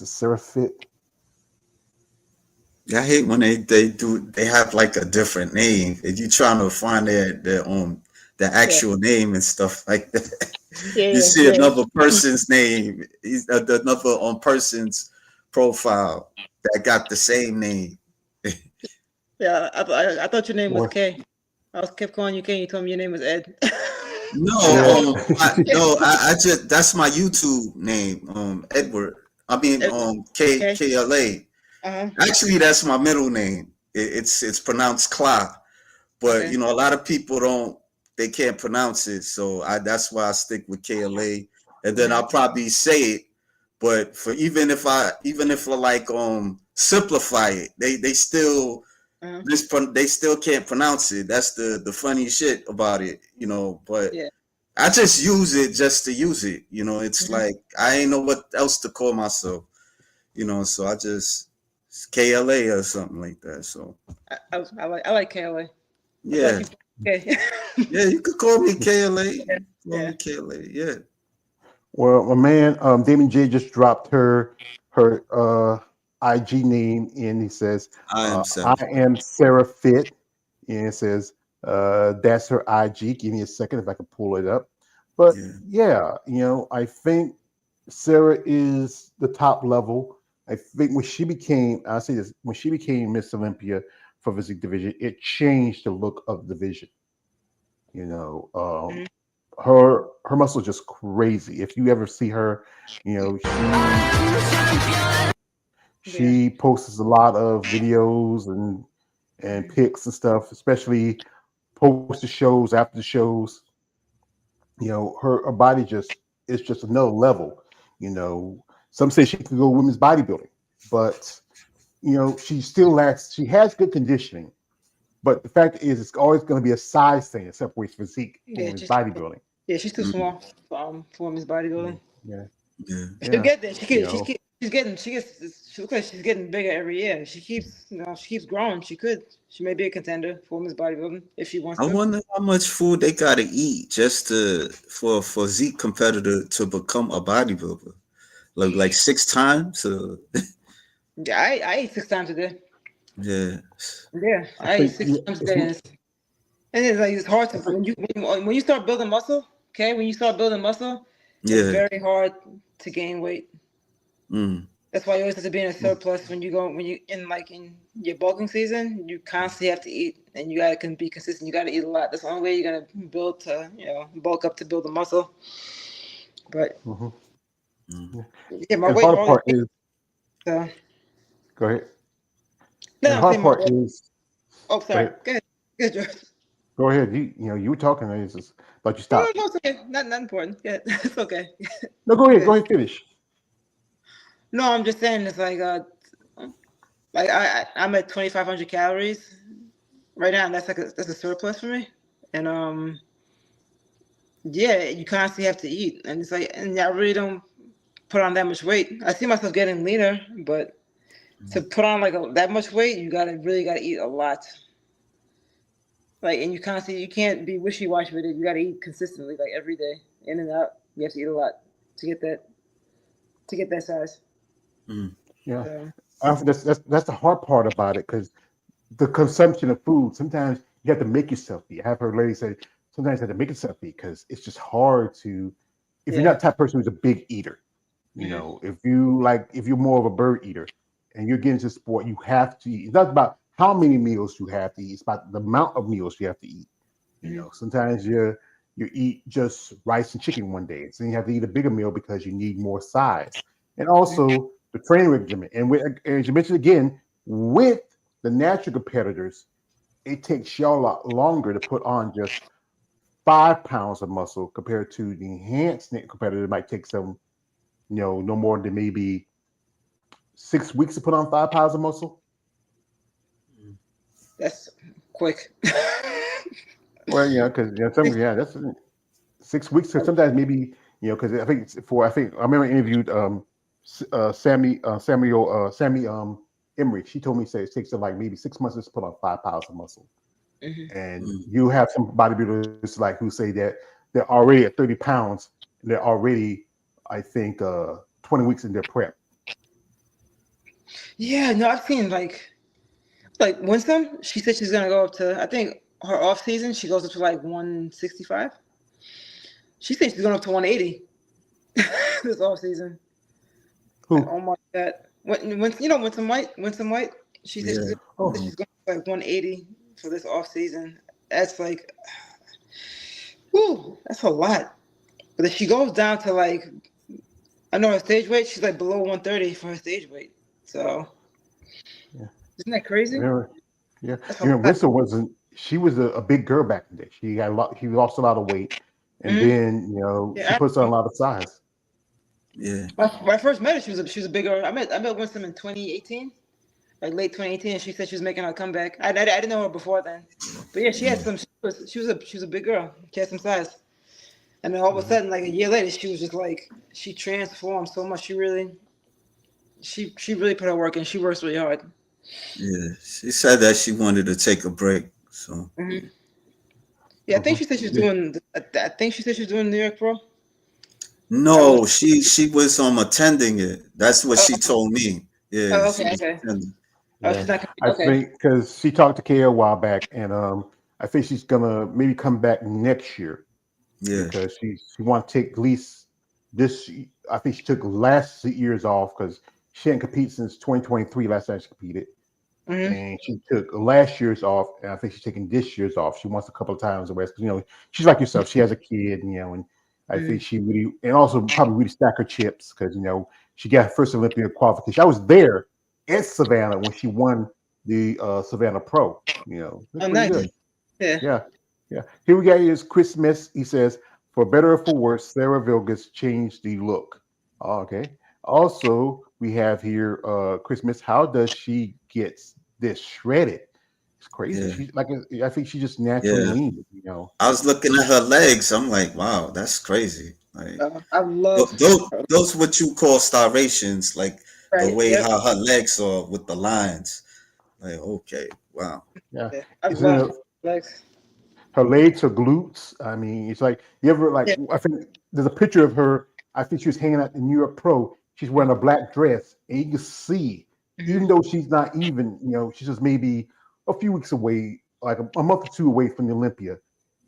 a Sarah Fit. I hate when they have like a different name. If you trying to find their Yeah, actual name and stuff like that. You yeah, see yeah, another person's name, another person's profile that got the same name. yeah. I thought your name was Boy. Kay. I was kept calling you Kay. You told me your name was Ed. No, Yeah. I just that's my YouTube name, Edward. I mean, Ed, okay. KLA. Uh huh. Actually, that's my middle name. It's pronounced Kla, but Okay. a lot of people they can't pronounce it, so that's why I stick with KLA, and then Mhm. I'll probably say it. But for even if I like simplify it, they still Uh huh. they still can't pronounce it. That's the funny shit about it, But Yeah. I just use it just to use it. It's Mhm. like I ain't know what else to call myself. So I just KLA or something like that. So I like KLA. I feel like yeah, you. Okay. yeah, you could call me KLA. Yeah. Call Yeah. me KLA. Yeah, Well, my man, Damon J just dropped her IG name, and he says, I am "I Sarah. am Sarah Fit," and it says, "That's her IG." Give me a second if I can pull it up. But Yeah. yeah, I think Sarah is the top level. I think I say this, when she became Miss Olympia for physique division, it changed the look of the division. You know, Mhm. her muscle is just crazy. If you ever see her, she Yeah. she posts a lot of videos and Mhm. pics and stuff, especially post the shows after the shows. Her body just is just another level. Some say she could go women's bodybuilding, but she still lacks. She has good conditioning, but the fact is, it's always going to be a size thing that separates physique from Yeah. women's Just. bodybuilding. Yeah. She's too Mm, small for Miss Bodybuilding. Yeah, yeah. She'll yeah. get there. She You keep, she's know, keep, she's getting she gets she looks like she's getting bigger every year. She keeps growing. She may be a contender for Miss Bodybuilding if she wants I to. wonder how much food they gotta eat just for a physique competitor to become a bodybuilder. Like 6 times. Yeah, I eat 6 times a day. Yeah. Yeah, I I eat think six times a it's. day, and it's like it's hard to I think, when you start building muscle. Okay, when you start building muscle, it's Yeah. very hard to gain weight. Mm. That's why you always have to be in a surplus when you in your bulking season. You constantly have to eat, and you gotta can be consistent. You gotta eat a lot. That's the only way you're gonna build to bulk up to build the muscle. But mhm. Mm. Yeah. yeah, my And weight hard always. part is, So go ahead. no, And I'm hard saying my part weight. is, Oh, go sorry. ahead. Go ahead. Good, George. Go ahead. You were talking, and it's just like you No, no, stopped. no, it's okay. Not important. Yeah, it's okay. No, go ahead. Go Good. ahead. Finish. No, I'm just saying it's like I'm at 2,500 calories right now, and that's a surplus for me. And yeah, you constantly have to eat, and it's like, and I really don't. put on that much weight. I see myself getting leaner, but to put on like that much weight, you really gotta eat a lot. Like, and you can't be wishy washy with it. You gotta eat consistently, like every day, in and out. You have to eat a lot to get that size. Yeah, So, that's the hard part about it, because the consumption of food, sometimes you have to make yourself eat. I have heard ladies say sometimes you have to make yourself eat because it's just hard to, if you're yeah. not the type of person who's a big eater, if you're more of a bird eater and you're getting to sport, you have to eat. It's not about how many meals you have to eat, it's about the amount of meals you have to eat. Sometimes you eat just rice and chicken one day, so you have to eat a bigger meal because you need more size. And also the training regimen. And as you mentioned again, with the natural competitors, it takes y'all a lot longer to put on just 5 pounds of muscle compared to the enhanced competitor. It might take some, no more than maybe 6 weeks to put on 5 pounds of muscle. That's quick. Well, because that's 6 weeks. Or sometimes maybe because I remember I interviewed Sammy Emery. She told me it takes them like maybe 6 months to put on 5 pounds of muscle. And you have some bodybuilders like who say that they're already at 30 pounds and they're already, I think, 20 weeks in their prep. Yeah, no, I've seen like Winsome. She said she's gonna go up to, I think her off season she goes up to like 165. She thinks she's going up to 180 this off season. Who? Like, oh my god! When Winsome White. She said she's going to like 180 for this off season. That's like, whoo, that's a lot. But if she goes down to like, I know her stage weight, she's like below 130 for her stage weight. So, isn't that crazy? Yeah. Winston wasn't. She was a big girl back in the day. She had a lot. She lost a lot of weight, and then she puts on a lot of size. Yeah. When I first met her, she was a big girl. I met Winston in 2018, like late 2018, and she said she was making her comeback. I didn't know her before then, but yeah, she had some. She was a big girl. She had some size, and then all of a sudden, like a year later, she was just like, she transformed so much. She really put her work in. She works really hard. Yeah, she said that she wanted to take a break. So yeah, I think she said she was doing. I think she said she was doing New York Pro. No, she was attending it. That's what she told me. Yeah. Oh, okay. She's not I think because she talked to Kay a while back, and I think she's gonna maybe come back next year. Yeah. Because she wants to take at least this. I think she took last year's off because she didn't compete since 2023. Last time she competed, and she took last year's off, and I think she's taking this year's off. She wants a couple of times to rest because she's like yourself. She has a kid, and I think she really, and also probably really stack her chips because she got her first Olympic qualification. I was there at Savannah when she won the Savannah Pro. That's pretty good. Yeah. Here we got is Chris Smith. He says, for better or for worse, Sarah Vilgas changed the look. Okay. Also, we have here Chris Smith. How does she get this shredded? It's crazy. Yeah. She's like, I think she just naturally lean. I was looking at her legs. I'm like, wow, that's crazy. Like, I love those what you call starvations, like the way how her legs are with the lines. Like, okay, wow. Yeah. I love legs. Her legs, her glutes. I mean, it's like you ever like. I think there's a picture of her. I think she was hanging out the New York Pro. She's wearing a black dress, and you can see, even though she's not even, she's just maybe a few weeks away, like a month or two away from the Olympia.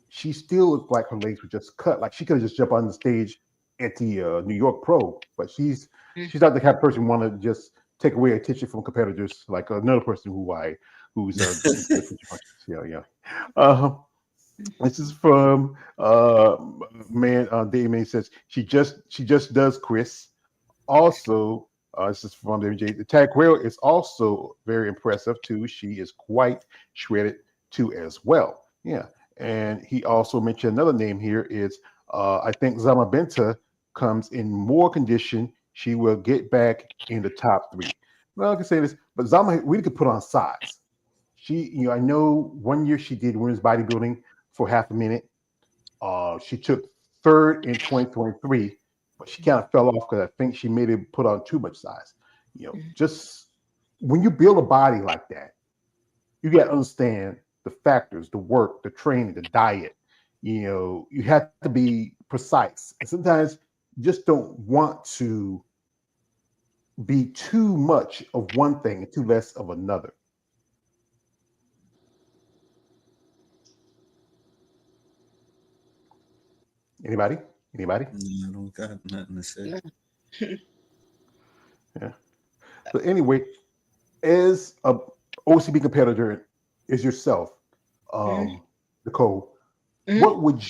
She still looked like her legs were just cut. Like she could have just jumped on the stage at the New York Pro, but she's not the kind of person who want to just take away attention from competitors like another person who's This is from Damien says she just does Chris. Also, this is from MJ. The tag rail is also very impressive too. She is quite shredded too as well. Yeah, and he also mentioned another name here is I think Zama Benta comes in more condition. She will get back in the top 3. Well, I can say this, but Zama really could put on size. She, I know 1 year she did women's bodybuilding for half a minute. She took 3rd in 2023, but she kind of fell off because I think she made it put on too much size. Just when you build a body like that, you got to understand the factors, the work, the training, the diet. You have to be precise. And sometimes you just don't want to be too much of one thing and too less of another. Anybody? I don't got nothing to say. Yeah. So anyway, as a OCB competitor, as yourself, Nicole, what would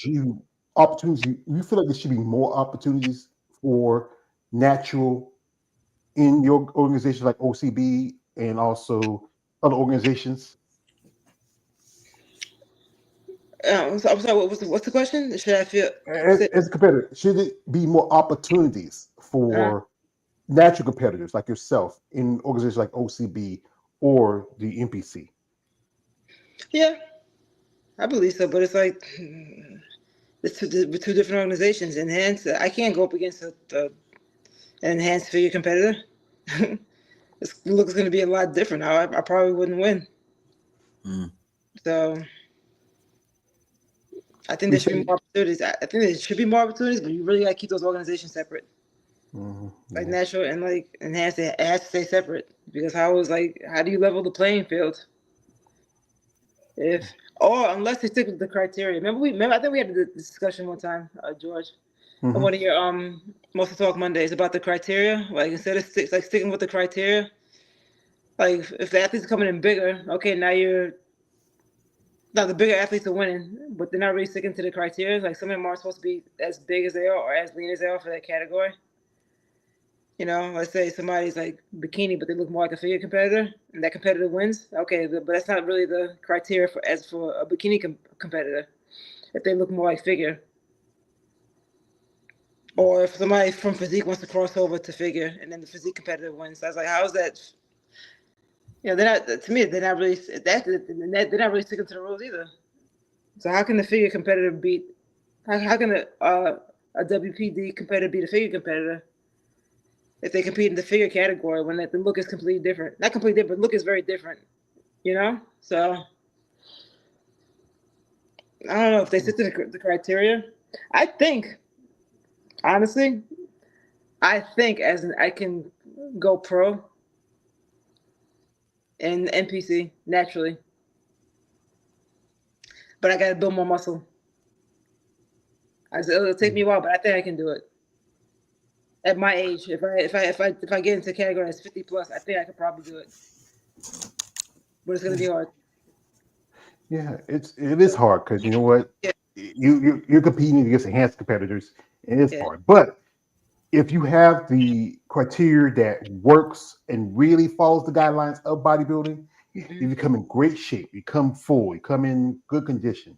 opportunities? You feel like there should be more opportunities for natural in your organizations like OCB and also other organizations? I'm sorry. What's the question? Should I feel As a competitor, should it be more opportunities for natural competitors like yourself in organizations like OCB or the NPC? Yeah, I believe so. But it's like it's two different organizations. Enhanced. I can't go up against an enhanced figure competitor. It looks going to be a lot different. I probably wouldn't win. So I think there should be more opportunities. I think there should be more opportunities, but you really got to keep those organizations separate. Like natural and like enhanced, it has to stay separate because how do you level the playing field? Unless they stick with the criteria. Remember I think we had the discussion one time, George, on one of your MuscleTalk Mondays about the criteria. Like instead of sticking with the criteria, like if the athletes are coming in bigger, okay, now the bigger athletes are winning, but they're not really sticking to the criteria. Like some of them aren't supposed to be as big as they are or as lean as they are for that category. Let's say somebody's like bikini, but they look more like a figure competitor, and that competitor wins. Okay, but that's not really the criteria for a bikini competitor. If they look more like figure, or if somebody from physique wants to cross over to figure, and then the physique competitor wins. I was like, how is that? They're not. To me, they're not really sticking to the rules either. So how can the figure competitor beat? How can a WPD competitor beat a figure competitor? If they compete in the figure category when the look is completely different. Not completely different, but look is very different. So I don't know if they stick to the criteria. I think, honestly, I can go pro in NPC naturally. But I gotta build more muscle. It'll take me a while, but I think I can do it. At my age, if I get into a category that's 50 plus, I think I could probably do it. But it's gonna be hard. Yeah, it is hard because you know what, you're competing against enhanced competitors, and it's hard. But if you have the criteria that works and really follows the guidelines of bodybuilding, you become in great shape. You come full. You come in good condition.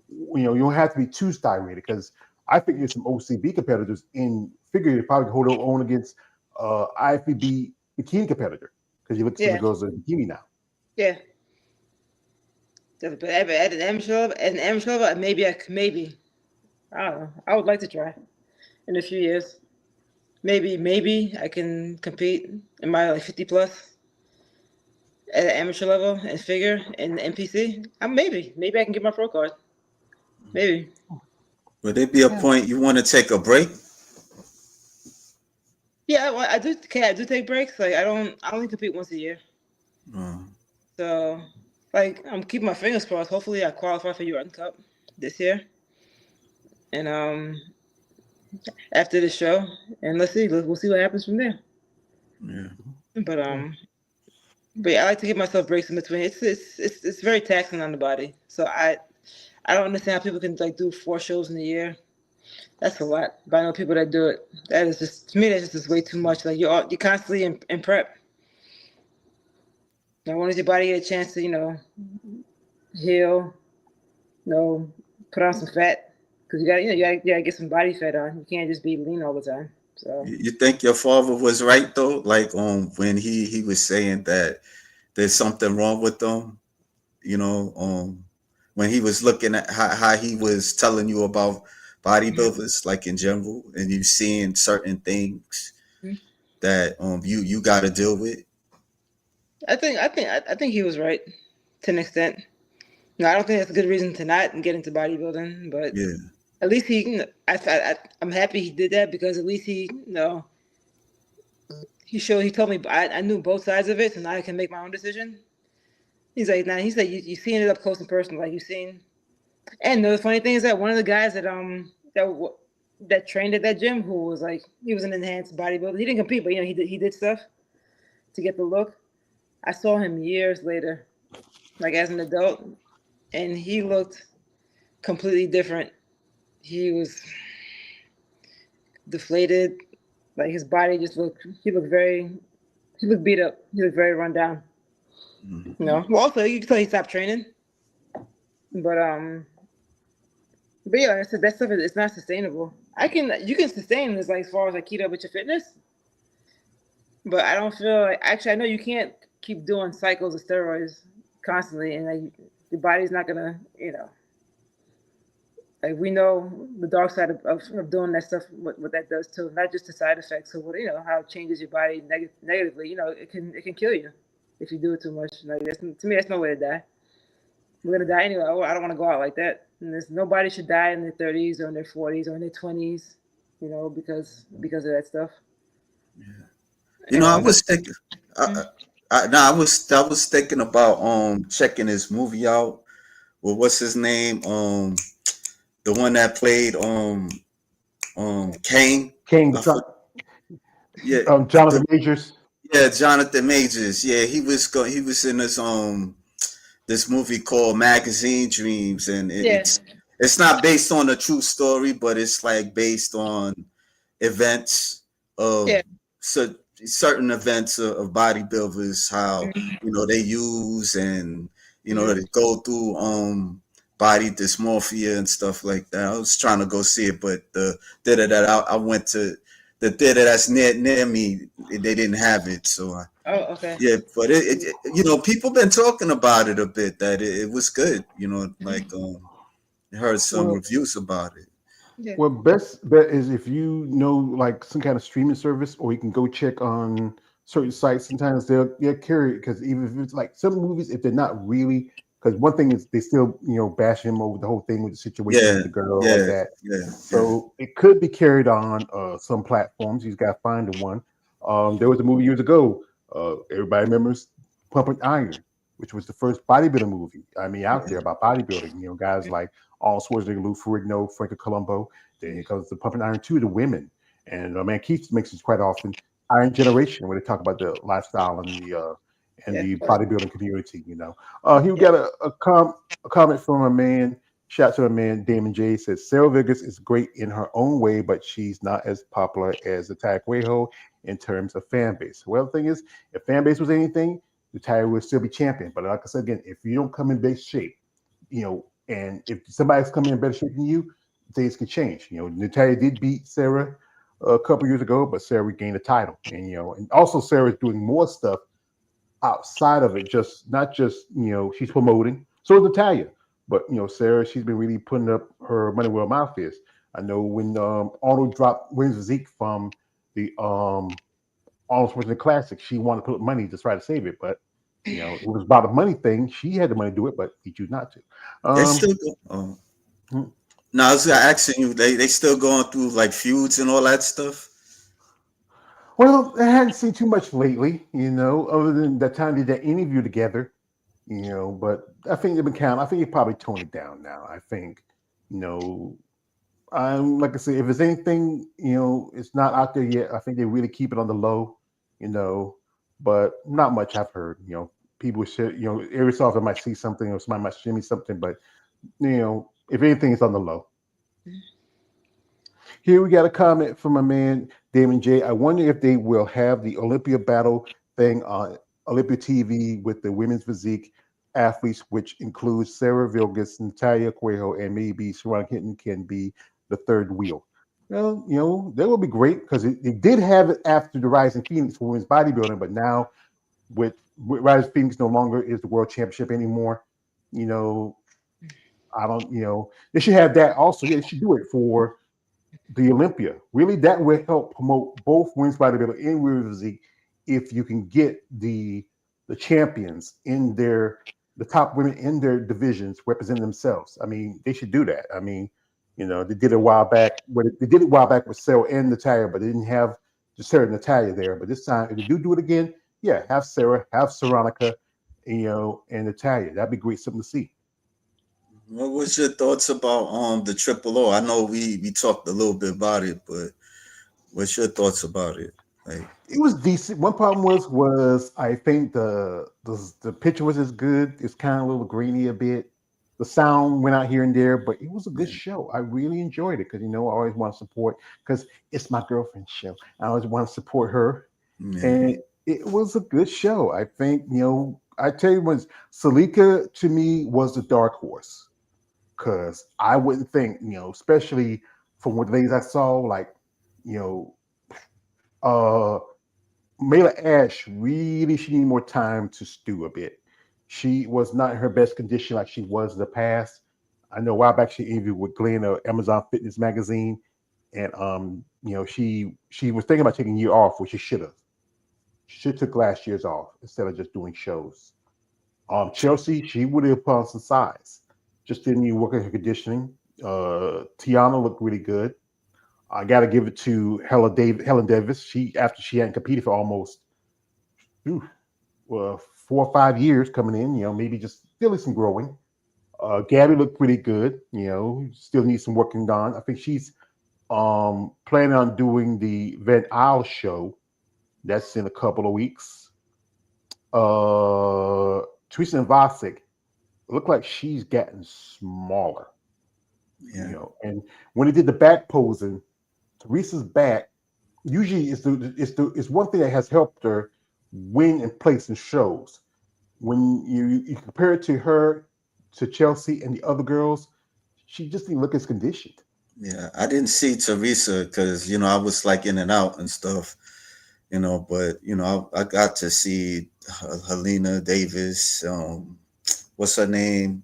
You don't have to be too styrated because I think there's some OCB competitors in figure that probably hold their own against IFBB bikini competitor because you look at some of the girls in bikini now. Yeah. But at an amateur level, maybe I don't know. I would like to try in a few years. Maybe I can compete in my like 50 plus at an amateur level and figure in the NPC. Maybe I can get my pro card. Maybe. Would there be a point you want to take a break? Yeah, well, I do. Okay, I do take breaks. Like I only compete once a year. So, like I'm keeping my fingers crossed. Hopefully, I qualify for UN Cup this year. And after the show, and we'll see what happens from there. Yeah. But yeah, I like to give myself breaks in between. It's very taxing on the body. So I don't understand how people can like do 4 shows in a year. That's a lot. But I know people that do it. That is just, to me, that's just way too much. Like you're constantly in prep. Now, when does your body get a chance to, heal, put on some fat? Because you gotta get some body fat on. You can't just be lean all the time. So you think your father was right though? Like when he was saying that there's something wrong with them, when he was looking at how he was telling you about bodybuilders, like in general, and you seeing certain things that you got to deal with? I think he was right to an extent. No, I don't think that's a good reason to not get into bodybuilding, but Yeah. at least I'm happy he did that because at least he told me I knew both sides of it, so now I can make my own decision. He's like, nah, he's like, you seen it up close and personal, like you seen. And the funny thing is that one of the guys that trained at that gym, who was like, he was an enhanced bodybuilder. He didn't compete, but he did stuff to get the look. I saw him years later, like as an adult, and he looked completely different. He was deflated, like his body just looked. He looked beat up. He looked very run down. Well, also you can tell he stopped training, but yeah, like I said, that stuff is not sustainable. You can sustain this, like as far as like keto with your fitness, but I don't feel like actually I know you can't keep doing cycles of steroids constantly, and like your body's not gonna, like we know the dark side of doing that stuff, what that does too, not just the side effects. So how it changes your body negatively. It can kill you if you do it too much. Like to me, that's no way to die. We're gonna die anyway. I don't want to go out like that. And nobody should die in their 30s or in their 40s or in their 20s, because of that stuff. Yeah. I was thinking. I was thinking about checking this movie out. Well, what's his name? The one that played Kane. King, Yeah. Jonathan Majors. Yeah, Jonathan Majors. Yeah, he was in this movie called Magazine Dreams, and it's not based on a true story, but it's like based on events of certain events of bodybuilders, how they use and they go through body dysmorphia and stuff like that. I was trying to go see it, but the theater that I went to, the theater that's near me, they didn't have it. So okay. Yeah, but it people been talking about it a bit, that it was good. Like heard some reviews about it. Yeah. Well, best bet is if you know like some kind of streaming service, or you can go check on certain sites. Sometimes they'll carry it, because even if it's like some movies, if they're not really, because one thing is they still bash him over the whole thing with the situation with the girl like that. Yeah. So it could be carried on some platforms. You just got to find the one. There was a movie years ago. Everybody remembers Pumping Iron, which was the first bodybuilding movie. I mean, out there about bodybuilding. Guys like Arnold Schwarzenegger, Lou Ferrigno, Franco Columbo. Then here comes the Pumping Iron 2, The Women. And man, Keith makes this quite often. Iron Generation, where they talk about the lifestyle and the bodybuilding community. He got a comment from a man. Shout out to a man, Damon J. Says Sarah Vegas is great in her own way, but she's not as popular as the Taekwondo in terms of fan base. Well, the thing is, if fan base was anything, the Tiger would still be champion. But like I said again, if you don't come in best shape, and if somebody's coming in better shape than you, things can change. Natalia did beat Sarah a couple years ago, but Sarah regained the title, and also Sarah's doing more stuff outside of it. Not just she's promoting. So is Natalia, but Sarah, she's been really putting up her money where her mouth is. I know when Arnold dropped Wins Physique from the Arnold Schwarzenegger Classic, she wanted to put up money to try to save it, but it was about a money thing. She had the money to do it, but he chose not to. They still go. No, I was asking you. They still going through like feuds and all that stuff. Well, I hadn't seen too much lately, other than that time they did that interview together, But I think they've been counting. I think they probably toned it down now. I think, like I said, if it's anything, it's not out there yet. I think they really keep it on the low, but not much I've heard. People share, every so often I might see something, or somebody might share me something, but if anything, it's on the low. Here we got a comment from a man, Damon J. I wonder if they will have the Olympia battle thing on Olympia TV with the women's physique athletes, which includes Sarah Vilgas, Natalia Cuejo, and maybe Sharon Hinton can be the third wheel. Well, that would be great, because it did have it after the Rising Phoenix for women's bodybuilding, but now with Rising Phoenix no longer is the world championship anymore. I don't, they should have that also. Yeah, they should do it for the Olympia. Really, that will help promote both women's bodybuilding and women's physique if you can get the champions in the top women in their divisions representing themselves. I mean, they should do that. I mean, they did it a while back. They did it a while back with Sarah and Natalia, but they didn't have just Sarah and Natalia there. But this time, if they do it again, yeah, have Sarah, have Saronica, and Natalia. That'd be great, something to see. What was your thoughts about the Triple O? I know we talked a little bit about it, but what's your thoughts about it? Like, it was decent. One problem was I think the picture was as good. It's kind of a little grainy a bit. The sound went out here and there, but it was a good show. I really enjoyed it because I always want to support because it's my girlfriend's show. I always want to support her, and it was a good show. I think I tell you, when Salika to me was the dark horse because I wouldn't think especially from what the ladies I saw, like Mela Ash really she needed more time to stew a bit. She was not in her best condition like she was in the past. I know a while back she interviewed with Glenn of Amazon Fitness magazine, and she was thinking about taking a year off, which she should have. She should have took last year's off instead of just doing shows. Chelsea, she would have put on some size. Just didn't need work on her conditioning. Tiana looked really good. I got to give it to Helen Davis. After she hadn't competed for almost 4 or 5 years coming in, maybe just feeling some growing. Gabby looked pretty good. Still needs some working done. I think she's planning on doing the Van Isle show. That's in a couple of weeks. Teresa and Vasic look like she's getting smaller. And when they did the back posing, Teresa's back usually is one thing that has helped her win and place in shows. When you compare it to her, to Chelsea and the other girls, she just didn't look as conditioned. Yeah, I didn't see Teresa because I was like in and out and stuff, but I got to see Helena Davis. What's her name?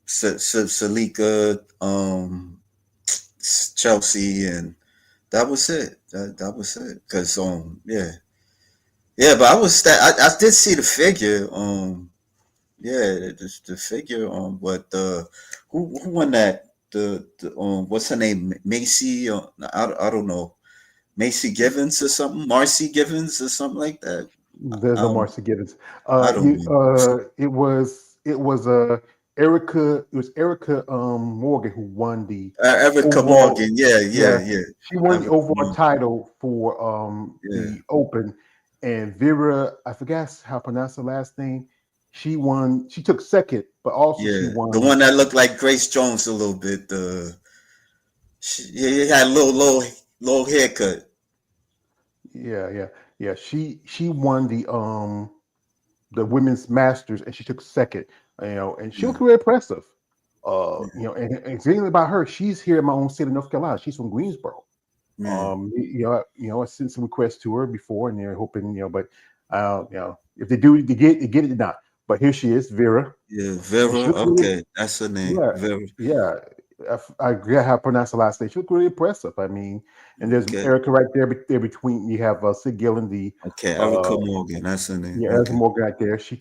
Salika, Chelsea, and that was it. That was it. Cause but I did see the figure. The figure. But who won that? The what's her name? Macy. I don't know. Macy Givens or something. Marcy Givens or something like that. There's no Marcy Givens. I don't know. It was Erica. It was Erica Morgan who won the Erica overall, Morgan. Yeah. She won Erica the overall Morgan. title for the Open, and Vera, I forgot how to pronounce her last name. She won. She took second, but also she won the one that looked like Grace Jones a little bit. She had a little low haircut. Yeah. She won the women's masters, and she took second. And she looked really impressive. And thing about her, she's here in my own state of North Carolina. She's from Greensboro. I sent some requests to her before, and they're hoping, but if they do, they get it or not. But here she is, Vera. Yeah, Vera. Okay, that's her name. Yeah, Vera. Yeah. I forget how to pronounce the last name. She looked really impressive. I mean, and there's Erica right there between. You have Sid Gillen, the Erica Morgan. That's her name. Yeah, Erica Morgan right there. She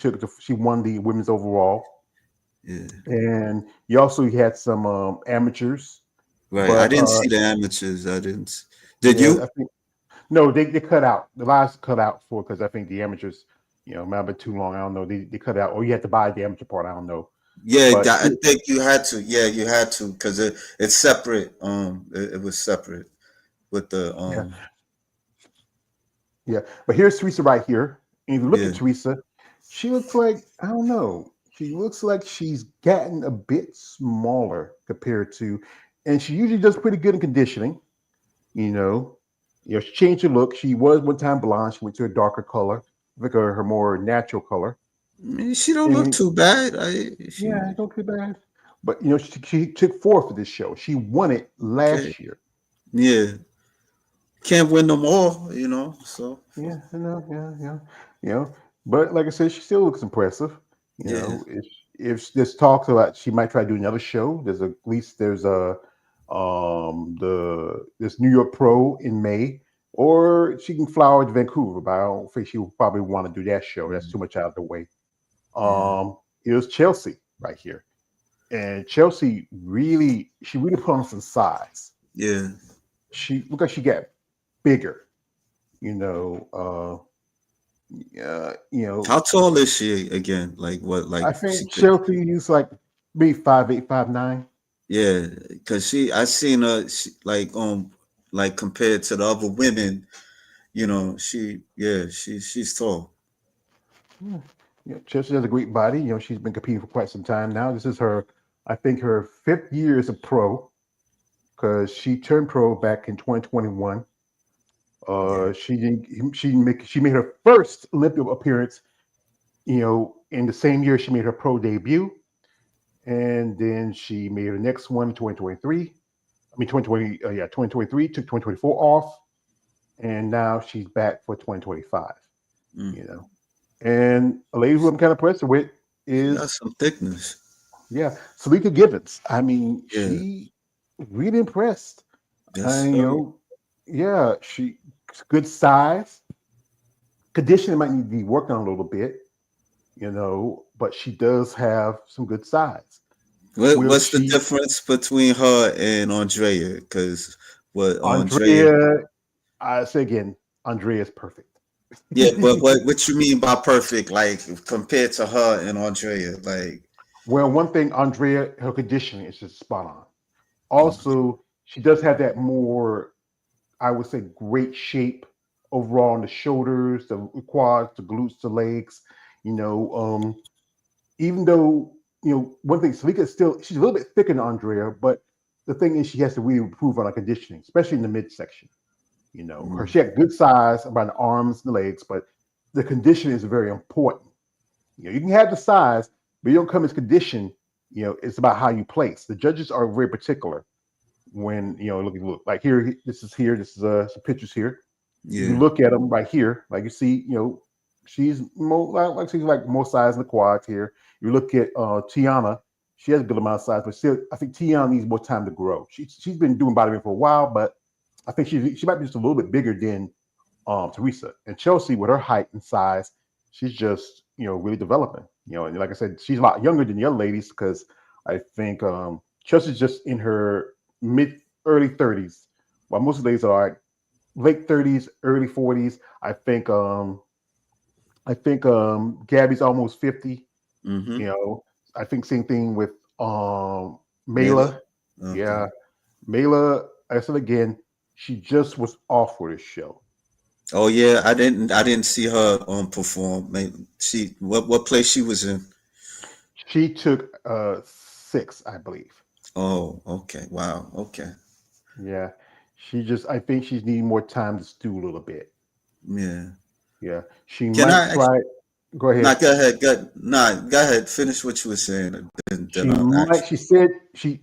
won the women's overall. Yeah, and you also had some amateurs. Right, but, I didn't see the amateurs. I didn't. Did you? No, they cut out the last cut out for because I think the amateurs, might have been too long. I don't know. They cut out, or you had to buy the amateur part. I don't know. Yeah, but I think you had to. Yeah, you had to because it's separate. It was separate with the. Yeah, but here's Teresa right here. And if you look at Teresa, she looks like I don't know. She looks like she's gotten a bit smaller compared to, and she usually does pretty good in conditioning. She changed her look. She was one time blonde. She went to a darker color, like her more natural color. She don't look too bad. Don't too bad. But she took fourth for this show. She won it last year. Yeah, can't win no more. So yeah. But like I said, she still looks impressive. if there's talks about she might try to do another show, there's this New York Pro in May, or she can fly over to Vancouver, but I don't think she will probably want to do that show. That's too much out of the way. Here's Chelsea right here. And Chelsea she really put on some size. Yeah. She look like she got bigger, you know. How tall is she again? Like what? Like I think Chelsea is like maybe 5'8", 5'9". Yeah, because I seen her like compared to the other women, she's tall. Chelsea has a great body. She's been competing for quite some time now. This is I think her 5th year as a pro, because she turned pro back in 2021. She made her first Olympic appearance, in the same year she made her pro debut, and then she made her next one in 2023. I mean 2023, took 2024 off, and now she's back for 2025. And a lady who I'm kind of impressed with is she got some thickness. Yeah, Salika Gibbons. I mean, she really impressed. Yes, She's good size. Conditioning might need to be worked on a little bit, but she does have some good size. What's the difference between her and Andrea? Because Andrea, I say again, Andrea is perfect. Yeah, but what you mean by perfect? Like compared to her and Andrea, like. Well, one thing, Andrea, her conditioning is just spot on. Also, she does have that more, I would say, great shape overall on the shoulders, the quads, the glutes, the legs. Even though, one thing, Salika she's a little bit thicker than Andrea, but the thing is she has to really improve on her conditioning, especially in the midsection. She had good size around the arms and the legs, but the conditioning is very important. You can have the size, but you don't come as condition. It's about how you place. The judges are very particular when look like here. This is some pictures here. Yeah. You look at them right here, like you see, she's more she's like more size in the quads here. You look at Tiana, she has a good amount of size, but still, I think Tiana needs more time to grow. She's been doing bodybuilding for a while, but I think she might be just a little bit bigger than Teresa. And Chelsea, with her height and size, she's just really developing. And like I said, she's a lot younger than the other ladies, because I think Chelsea's just in her early 30s, while most of the ladies are late 30s, early 40s. I think Gabby's almost 50. I think same thing with Mayla. Okay. Yeah, Mayla. I said again, she just was off for this show. Oh yeah, I didn't see her perform. What place she was in? She took 6, I believe. Oh, okay. Wow. Okay. Yeah. I think she's needing more time to stew a little bit. Yeah. Yeah. She might try. Go ahead. Go ahead. Finish what you were saying. I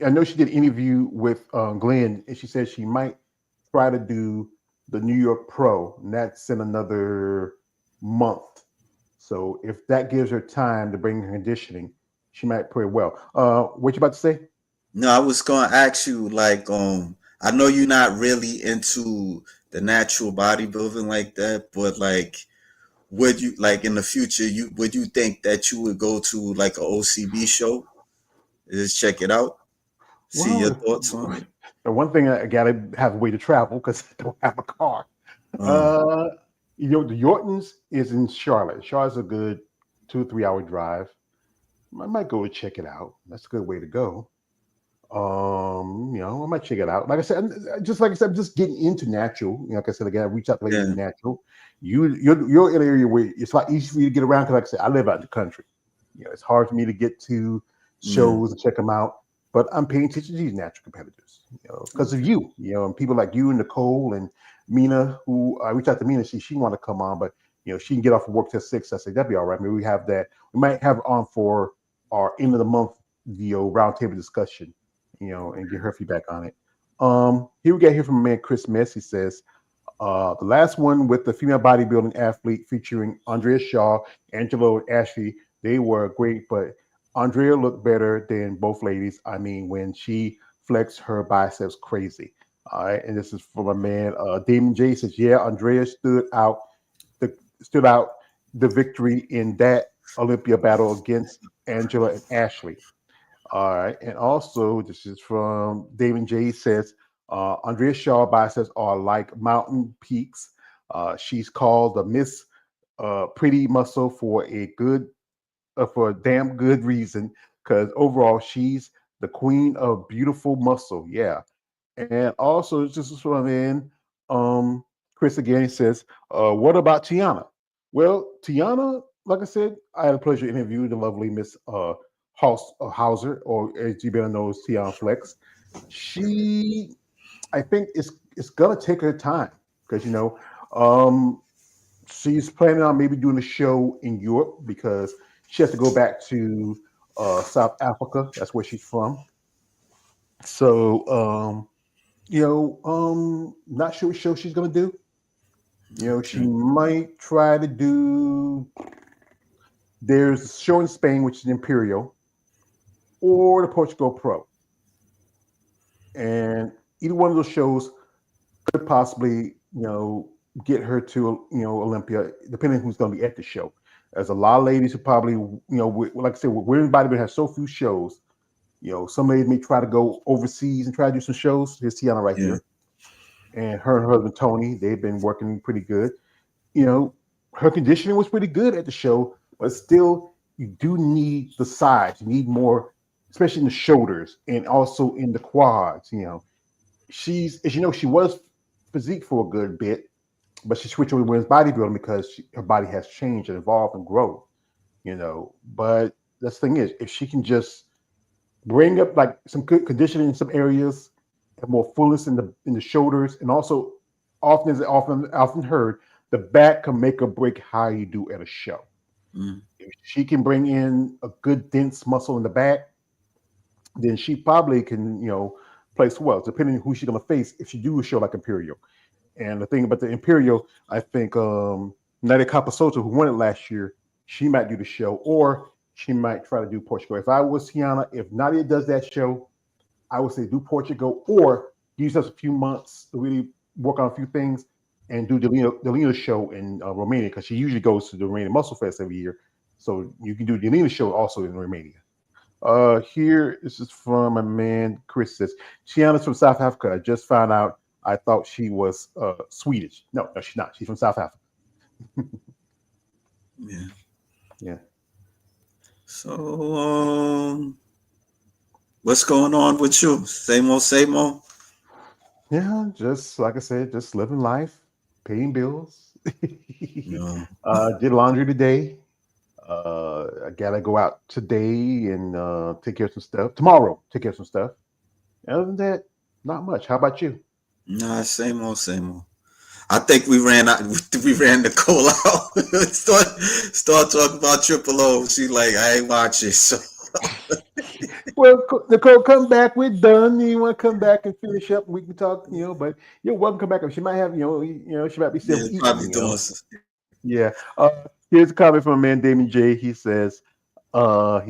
know she did an interview with Glenn, and she said she might try to do the New York Pro, and that's in another month. So if that gives her time to bring her conditioning, she might play well. What you about to say? No, I was going to ask you, like, I know you're not really into the natural bodybuilding like that, but like, would you, like, in the future, would you think that you would go to like a OCB show, just check it out, see your thoughts on it? The one thing, I gotta have a way to travel because I don't have a car. The Yortons is in Charlotte. Charlotte's a good 2 or 3 hour drive. I might go to check it out. That's a good way to go. I might check it out. Like I said, I'm just getting into natural. Like I said, again, I reach out to ladies in natural. You're in an area where it's a lot easier for you to get around, because like I said, I live out in the country. It's hard for me to get to shows and check them out. But I'm paying attention to these natural competitors, because of you, and people like you and Nicole and Mina, who I reached out to Mina. She wanted to come on, but she can get off of work till 6. I said that'd be all right. Maybe we have that. We might have her on for our end of the month roundtable discussion, and get her feedback on it. Here we got here from a man, Chris Mess. He says the last one with the female bodybuilding athlete featuring Andrea Shaw, Angelo, and Ashley. They were great, but Andrea looked better than both ladies. I mean, when she flexed her biceps crazy. All right, and this is from a man. Damon J says, "Yeah, Andrea stood out the victory in that Olympia battle against Angela and Ashley." All right, and also this is from Damon J says, "Andrea Shaw biceps are like mountain peaks. She's called the Miss Pretty Muscle for a damn good reason, because overall she's the queen of beautiful muscle." Yeah. And also just to throw in, Chris again says, what about Tiana? Well, Tiana, like I said, I had a pleasure interviewing the lovely Miss Hauser, or as you better know, as Tiana Flex. She, I think it's gonna take her time, because um, she's planning on maybe doing a show in Europe, because she has to go back to South Africa. That's where she's from. So not sure what show she's gonna do. She Okay. might try to do. There's a show in Spain which is Imperial, or the Portugal Pro, and either one of those shows could possibly, get her to, Olympia, depending on who's going to be at the show. There's a lot of ladies who probably, like I said, women's bodybuilding has so few shows. Some ladies may try to go overseas and try to do some shows. Here's Tiana right Yeah. here, and her husband Tony. They've been working pretty good. You know, her conditioning was pretty good at the show, but still, you do need the sides. You need more, especially in the shoulders and also in the quads. As you know, she was physique for a good bit, but she switched over to women's bodybuilding because her body has changed and evolved and grown. But the thing is, if she can just bring up like some good conditioning in some areas, and more fullness in the shoulders, and also often heard, the back can make or break how you do at a show. Mm. If she can bring in a good dense muscle in the back, then she probably can, place well, depending on who she's gonna face if she do a show like Imperial. And the thing about the Imperial, I think Nadia Capasoto, who won it last year, she might do the show, or she might try to do Portugal. If I was Tiana, if Nadia does that show, I would say do Portugal, or use us a few months to really work on a few things and do the Lena show in Romania, because she usually goes to the Romanian Muscle Fest every year. So you can do the Lena show also in Romania. Here, this is from a man, Chris says, Tiana's from South Africa. I just found out. I thought she was Swedish. No, she's not. She's from South Africa. Yeah. Yeah. So, what's going on with you? Same old, same old? Yeah, just like I said, just living life, paying bills. No. Did laundry today. I gotta go out today and take care of some stuff. Tomorrow, take care of some stuff. Other than that, not much. How about you? Nah, same old, same old. I think we ran out. We ran Nicole out. start talking about Triple O. She's like, I ain't watching. So Well, Nicole, come back. We're done. You want to come back and finish up? We can talk. But you're welcome to come back. She might have, she might be still yeah, eating. probably doing. Yeah. Here's a comment from a man, Damon J. He says, yeah,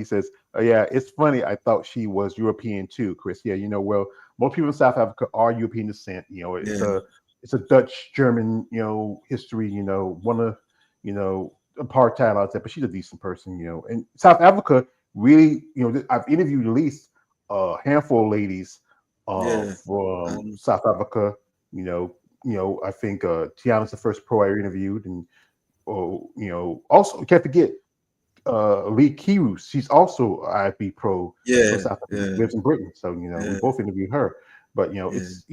it's funny. I thought she was European too, Chris. Yeah, well, most people in South Africa are European descent. It's a Dutch German, history. One of, apartheid out there, but she's a decent person. And South Africa really, I've interviewed at least a handful of ladies from South Africa. I think Tiana's the first pro I interviewed, and also you can't forget Lee Kiru. She's also IFB pro from South Africa, lives in Britain. So we both interviewed her. But it's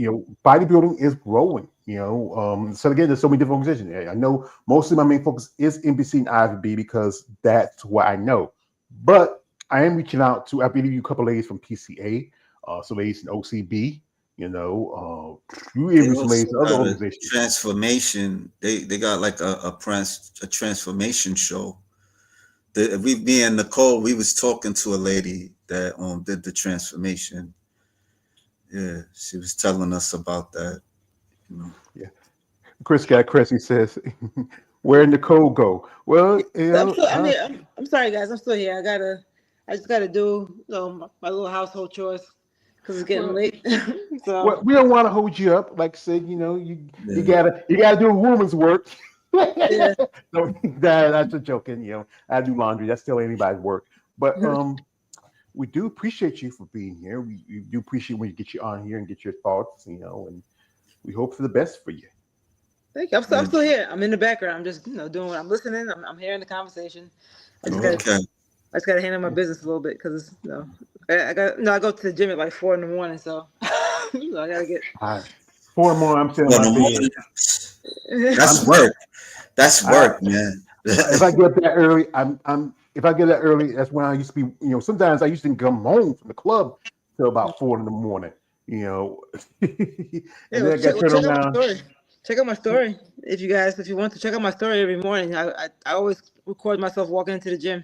bodybuilding is growing. So again, there's so many different organizations. I know mostly my main focus is NBC and IFB because that's what I know. But I am reaching out to. I've interviewed a couple of ladies from PCA, some ladies in OCB. You interview some ladies in other organizations. Transformation. They got like a transformation show. Me and Nicole, we was talking to a lady that did the transformation. Yeah, she was telling us about that. Yeah, Chris He says, "Where Nicole go?" Well, I'm sorry, guys. I'm still here. I just got to do my little household chores because it's getting Well, late. well, So we don't want to hold you up. Like I said, you Yeah. gotta do woman's work. yeah. No, that's a joking. I do laundry. That's still anybody's work. But we do appreciate you for being here. We do appreciate when you get you on here and get your thoughts. And we hope for the best for you. Thank you. I'm Yeah. still here. I'm in the background. I'm just doing what I'm listening. I'm hearing the conversation. I just Oh, gotta Okay. I just gotta handle my business a little bit because I go to the gym at like 4 in the morning, so I gotta get. I, 4 more. I'm sitting in Well, my the bed. morning, I'm that's work. That's I, work, man. if I get up that early, I'm if I get that early, that's when I used to be. Sometimes I used to come home from the club till about 4 in the morning. And Yeah, then I got turned check out my around. story. Check out my story if you want to check out my story every morning. I always record myself walking into the gym,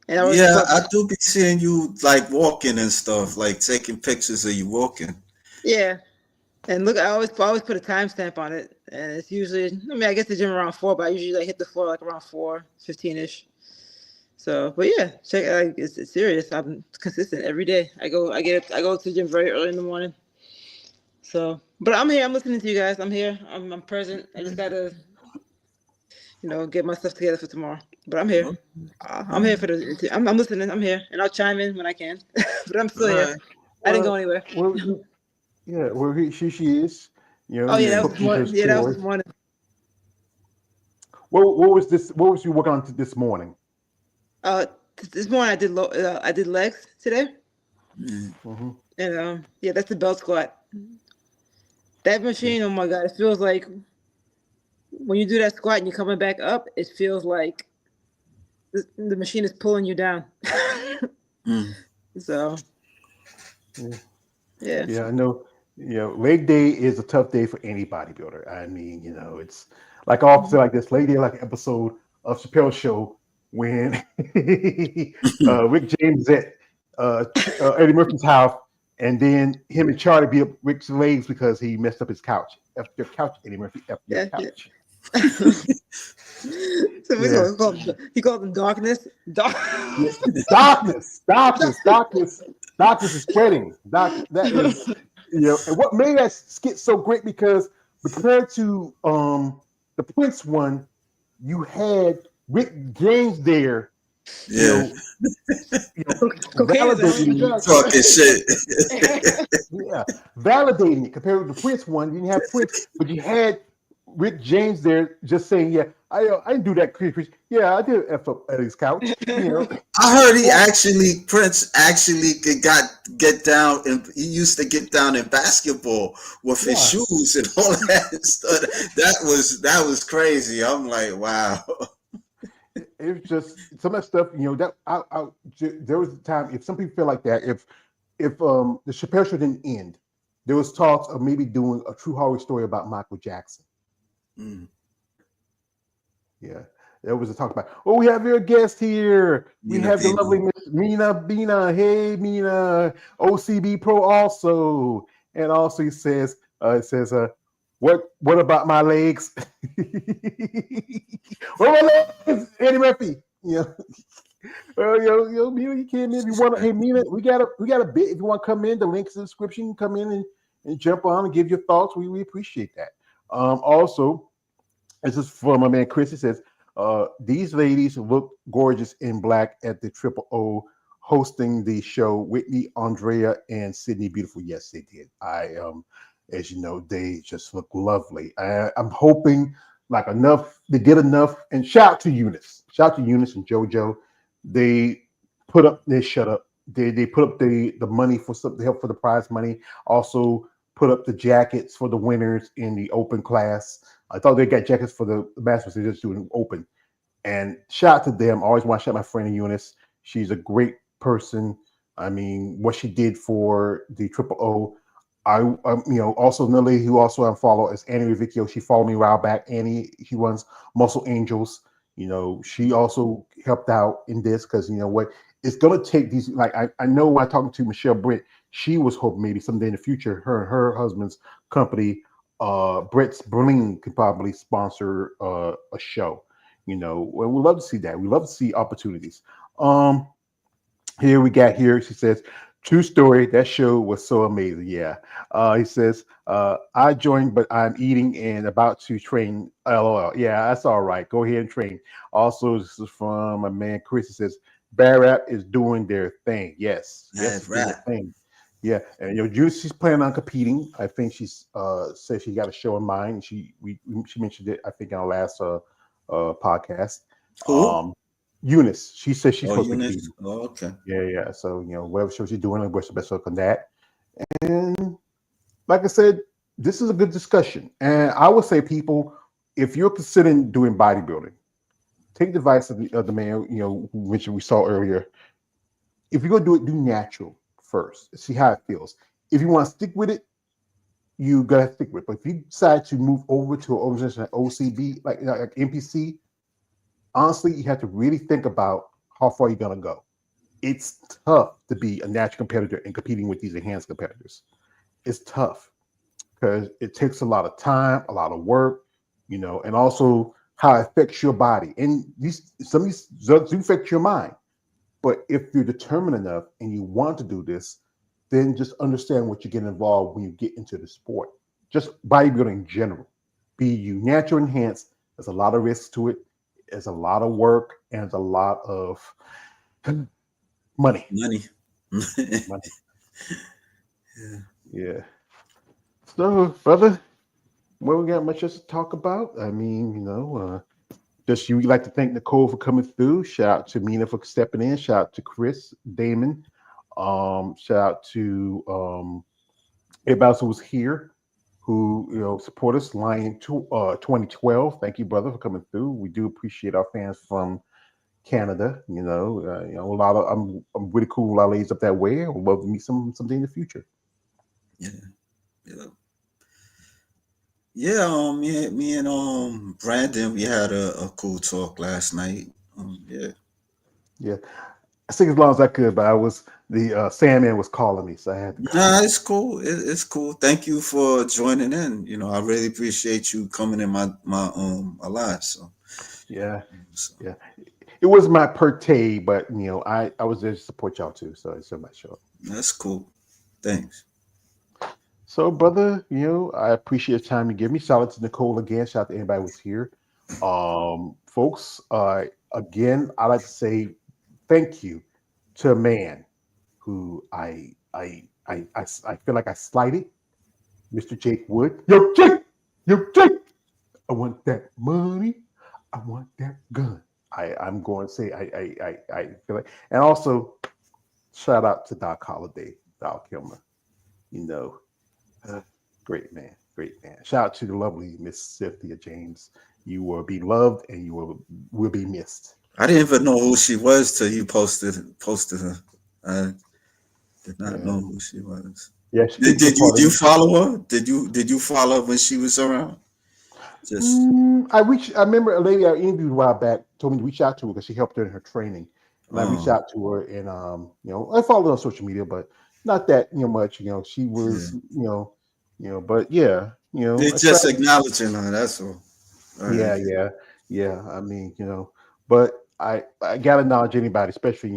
and I always Yeah, record. I do be seeing you like walking and stuff, like taking pictures of you walking. Yeah, and look, I always put a timestamp on it, and it's usually. I mean, I get to the gym around 4, but I usually hit the floor like around 4:15 ish. So, but yeah, it's serious. I'm consistent every day. I go to the gym very early in the morning. So, but I'm here. I'm listening to you guys. I'm here. I'm present. I just gotta, get my stuff together for tomorrow. But I'm here. Okay. I'm here for the. I'm listening. I'm here, and I'll chime in when I can. But I'm still All here. right. I didn't go Well, anywhere. well, yeah. Well, she is. Oh yeah, He's that Yeah. was this cooking morning. his Yeah, that was this chores. morning. What was this? What was you working on this morning? This morning I did legs today, Yeah. Hmm. and yeah, that's the belt squat. That machine, oh my god, it feels like when you do that squat and you're coming back up, it feels like the machine is pulling you down. Mm. So Yeah. yeah. Yeah, I know. Leg day is a tough day for any bodybuilder. I mean, it's like I often say like this. Leg day, like an episode of Chappelle's Show when Rick James is at Eddie Murphy's house, and then him and Charlie beat up Rick's legs because he messed up his couch. F your couch, Eddie Murphy. F your Yeah, yeah. couch. So Yeah. he called them darkness. Dark. Yeah. Darkness is spreading. That is, and what made that skit so great because compared to the Prince one, you had Rick James there, you Yeah. know, Cocaine is a hell of a validating, drug. Talking shit. yeah, validating it. Compared to the Prince one, you didn't have Prince, but you had Rick James there, just saying, yeah, I didn't do that. Yeah, I did F up at his couch, I heard Prince actually get down, and he used to get down in basketball with his Yeah. shoes and all that stuff. That was crazy. I'm like, wow. It was just some of that stuff, that there was a time if some people feel like that, if the Chappelle Show didn't end, there was talks of maybe doing a true horror story about Michael Jackson. Mm. Yeah. There was a talk about, we have your guest here. We Nina have the Pino. lovely Miss Mina Bina. Hey, Mina, OCB Pro also. And also it says, what about my legs? What about my legs, Eddie Murphy? Mina, you came in. If you want to, hey, Mina, we got a bit. If you want to come in, the link's in the description. You can come in and jump on and give your thoughts. We appreciate that. Also, this is from my man Chris. He says, these ladies look gorgeous in black at the Triple O hosting the show. Whitney, Andrea, and Sydney Beautiful. Yes, they did. As you know, they just look lovely. I'm hoping they did enough. And shout out to Eunice. Shout out to Eunice and JoJo. They shut up. They put up the money for the help for the prize money. Also put up the jackets for the winners in the open class. I thought they got jackets for the masters. They're just doing open. And shout out to them. I always want to shout out my friend Eunice. She's a great person. I mean, what she did for the Triple O. Also another lady who also I follow is Annie Rivicchio. She followed me a while back. Annie, she runs Muscle Angels. She also helped out in this because what it's gonna take these. Like I know when I'm talking to Michelle Britt, she was hoping maybe someday in the future her and her husband's company, Brett's Bling, could probably sponsor a show. We love to see that. We love to see opportunities. Here we got here. She says, true story. That show was so amazing. Yeah. He says, I joined, but I'm eating and about to train. LOL. Yeah, that's all right. Go ahead and train. Also, this is from my man Chris. He says, Bear Rap is doing their thing. Yes. Yes, Bad it's doing rap. their thing. Yeah. And Juice, she's planning on competing. I think she's said she got a show in mind. She mentioned it, I think, in our last podcast. Who? Eunice. She says she's Oh, supposed to be Eunice. competing. Oh, okay. Yeah, yeah. So whatever show she's doing, I wish the best luck on that. And like I said, this is a good discussion. And I would say, people, if you're considering doing bodybuilding, take the advice of the man who mentioned we saw earlier. If you're gonna do it, do natural first. See how it feels. If you want to stick with it, you gotta stick with it. But if you decide to move over to an organization like OCB, like NPC, honestly, you have to really think about how far you're gonna go. It's tough to be a natural competitor and competing with these enhanced competitors. It's tough because it takes a lot of time, a lot of work, and also how it affects your body. And some of these drugs do affect your mind. But if you're determined enough and you want to do this, then just understand what you get involved when you get into the sport. Just bodybuilding in general. Be you natural enhanced. There's a lot of risks to it. There's a lot of work and there's a lot of money. Money. Money. Yeah. Yeah. So, brother, well, we got much else to talk about. I mean, just you like to thank Nicole for coming through. Shout out to Mina for stepping in. Shout out to Chris, Damon. Shout out to everybody else who was here, who support us. Lion 2012. Thank you, brother, for coming through. We do appreciate our fans from Canada. A lot of I'm really cool. A lot of ladies up that way. I would love to meet someday in the future. Yeah. Yeah. Yeah, me and Brandon, we had a cool talk last night. Yeah. Yeah, I think as long as I could, but the Sandman was calling me, so I had to call. Nah, it's cool. It's cool. Thank you for joining in. I really appreciate you coming in my live. So Yeah, yeah. It was my birthday, but I was there to support y'all too, so it's my show. That's cool. Thanks. So, brother, I appreciate the time you give me. Shout out to Nicole again. Shout out to anybody who was here. Folks, again, I'd like to say thank you to a man who I feel like I slighted, Mr. Jake Wood. Yo, Jake, I want that money. I want that gun. I'm going to say I feel like, and also shout out to Doc Holliday, Doc Kilmer. Great man. Shout out to the lovely Miss Cynthia James. You will be loved and you will be missed. I didn't even know who she was till you posted her. I did not know who she was. Yeah, Did you follow her? Did you follow her when she was around? I remember a lady I interviewed a while back told me to reach out to her because she helped her in her training. And I reached out to her and I followed her on social media, but not that much. She was but yeah, they're just acknowledging her, that's all. Right. Yeah. I mean, but I gotta acknowledge anybody, especially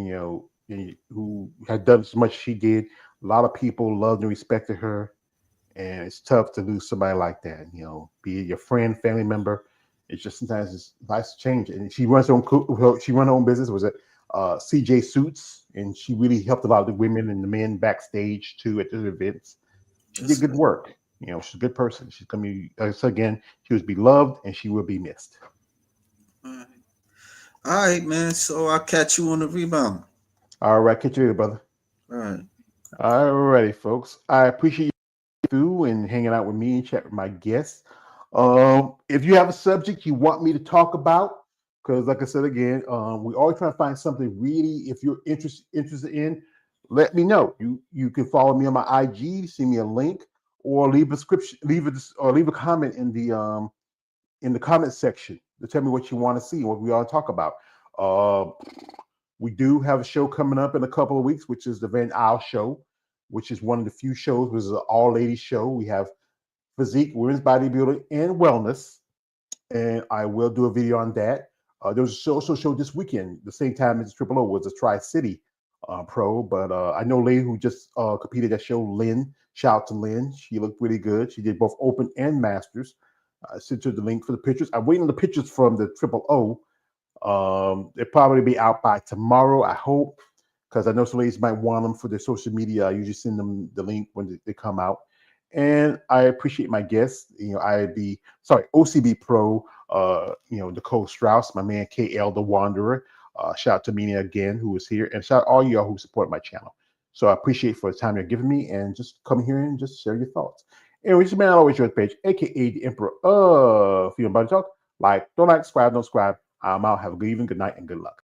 who had done as much as she did. A lot of people loved and respected her. And it's tough to lose somebody like that, be it your friend, family member. It's just sometimes life's change. And she runs her own business. Was it CJ Suits? And she really helped a lot of the women and the men backstage too at the events. She did good work. She's a good person. She's gonna be again. She was beloved and she will be missed. All right, man. So I'll catch you on the rebound. All right, catch you later, brother. All right. All righty, folks. I appreciate you through and hanging out with me and chat with my guests. If you have a subject you want me to talk about, because like I said again, we always try to find something really. If you're interested in, let me know. You can follow me on my IG, send me a link, or leave a comment in the comment section to tell me what you want to see, what we all talk about. We do have a show coming up in a couple of weeks, which is the Van Isle show, which is one of the few shows, which is an all-ladies show. We have physique, women's bodybuilding, and wellness. And I will do a video on that. There was also a show this weekend, the same time as Triple O was a Tri-City pro. But I know a lady who just competed at that show, Lynn. Shout out to Lynn. She looked really good. She did both open and masters. I sent her the link for the pictures. I'm waiting on the pictures from the Triple O. They'll probably be out by tomorrow, I hope, because I know some ladies might want them for their social media. I usually send them the link when they come out. And I appreciate my guests. OCB Pro, Nicole Strauss, my man KL the Wanderer. Shout out to Mina again, who was here, and shout out all y'all who support my channel. So I appreciate for the time you're giving me, and just come here and just share your thoughts. Anyway, this is man always your page, aka the Emperor of Female Body Talk. Don't like, subscribe, don't subscribe. I'm out. Have a good evening, good night, and good luck.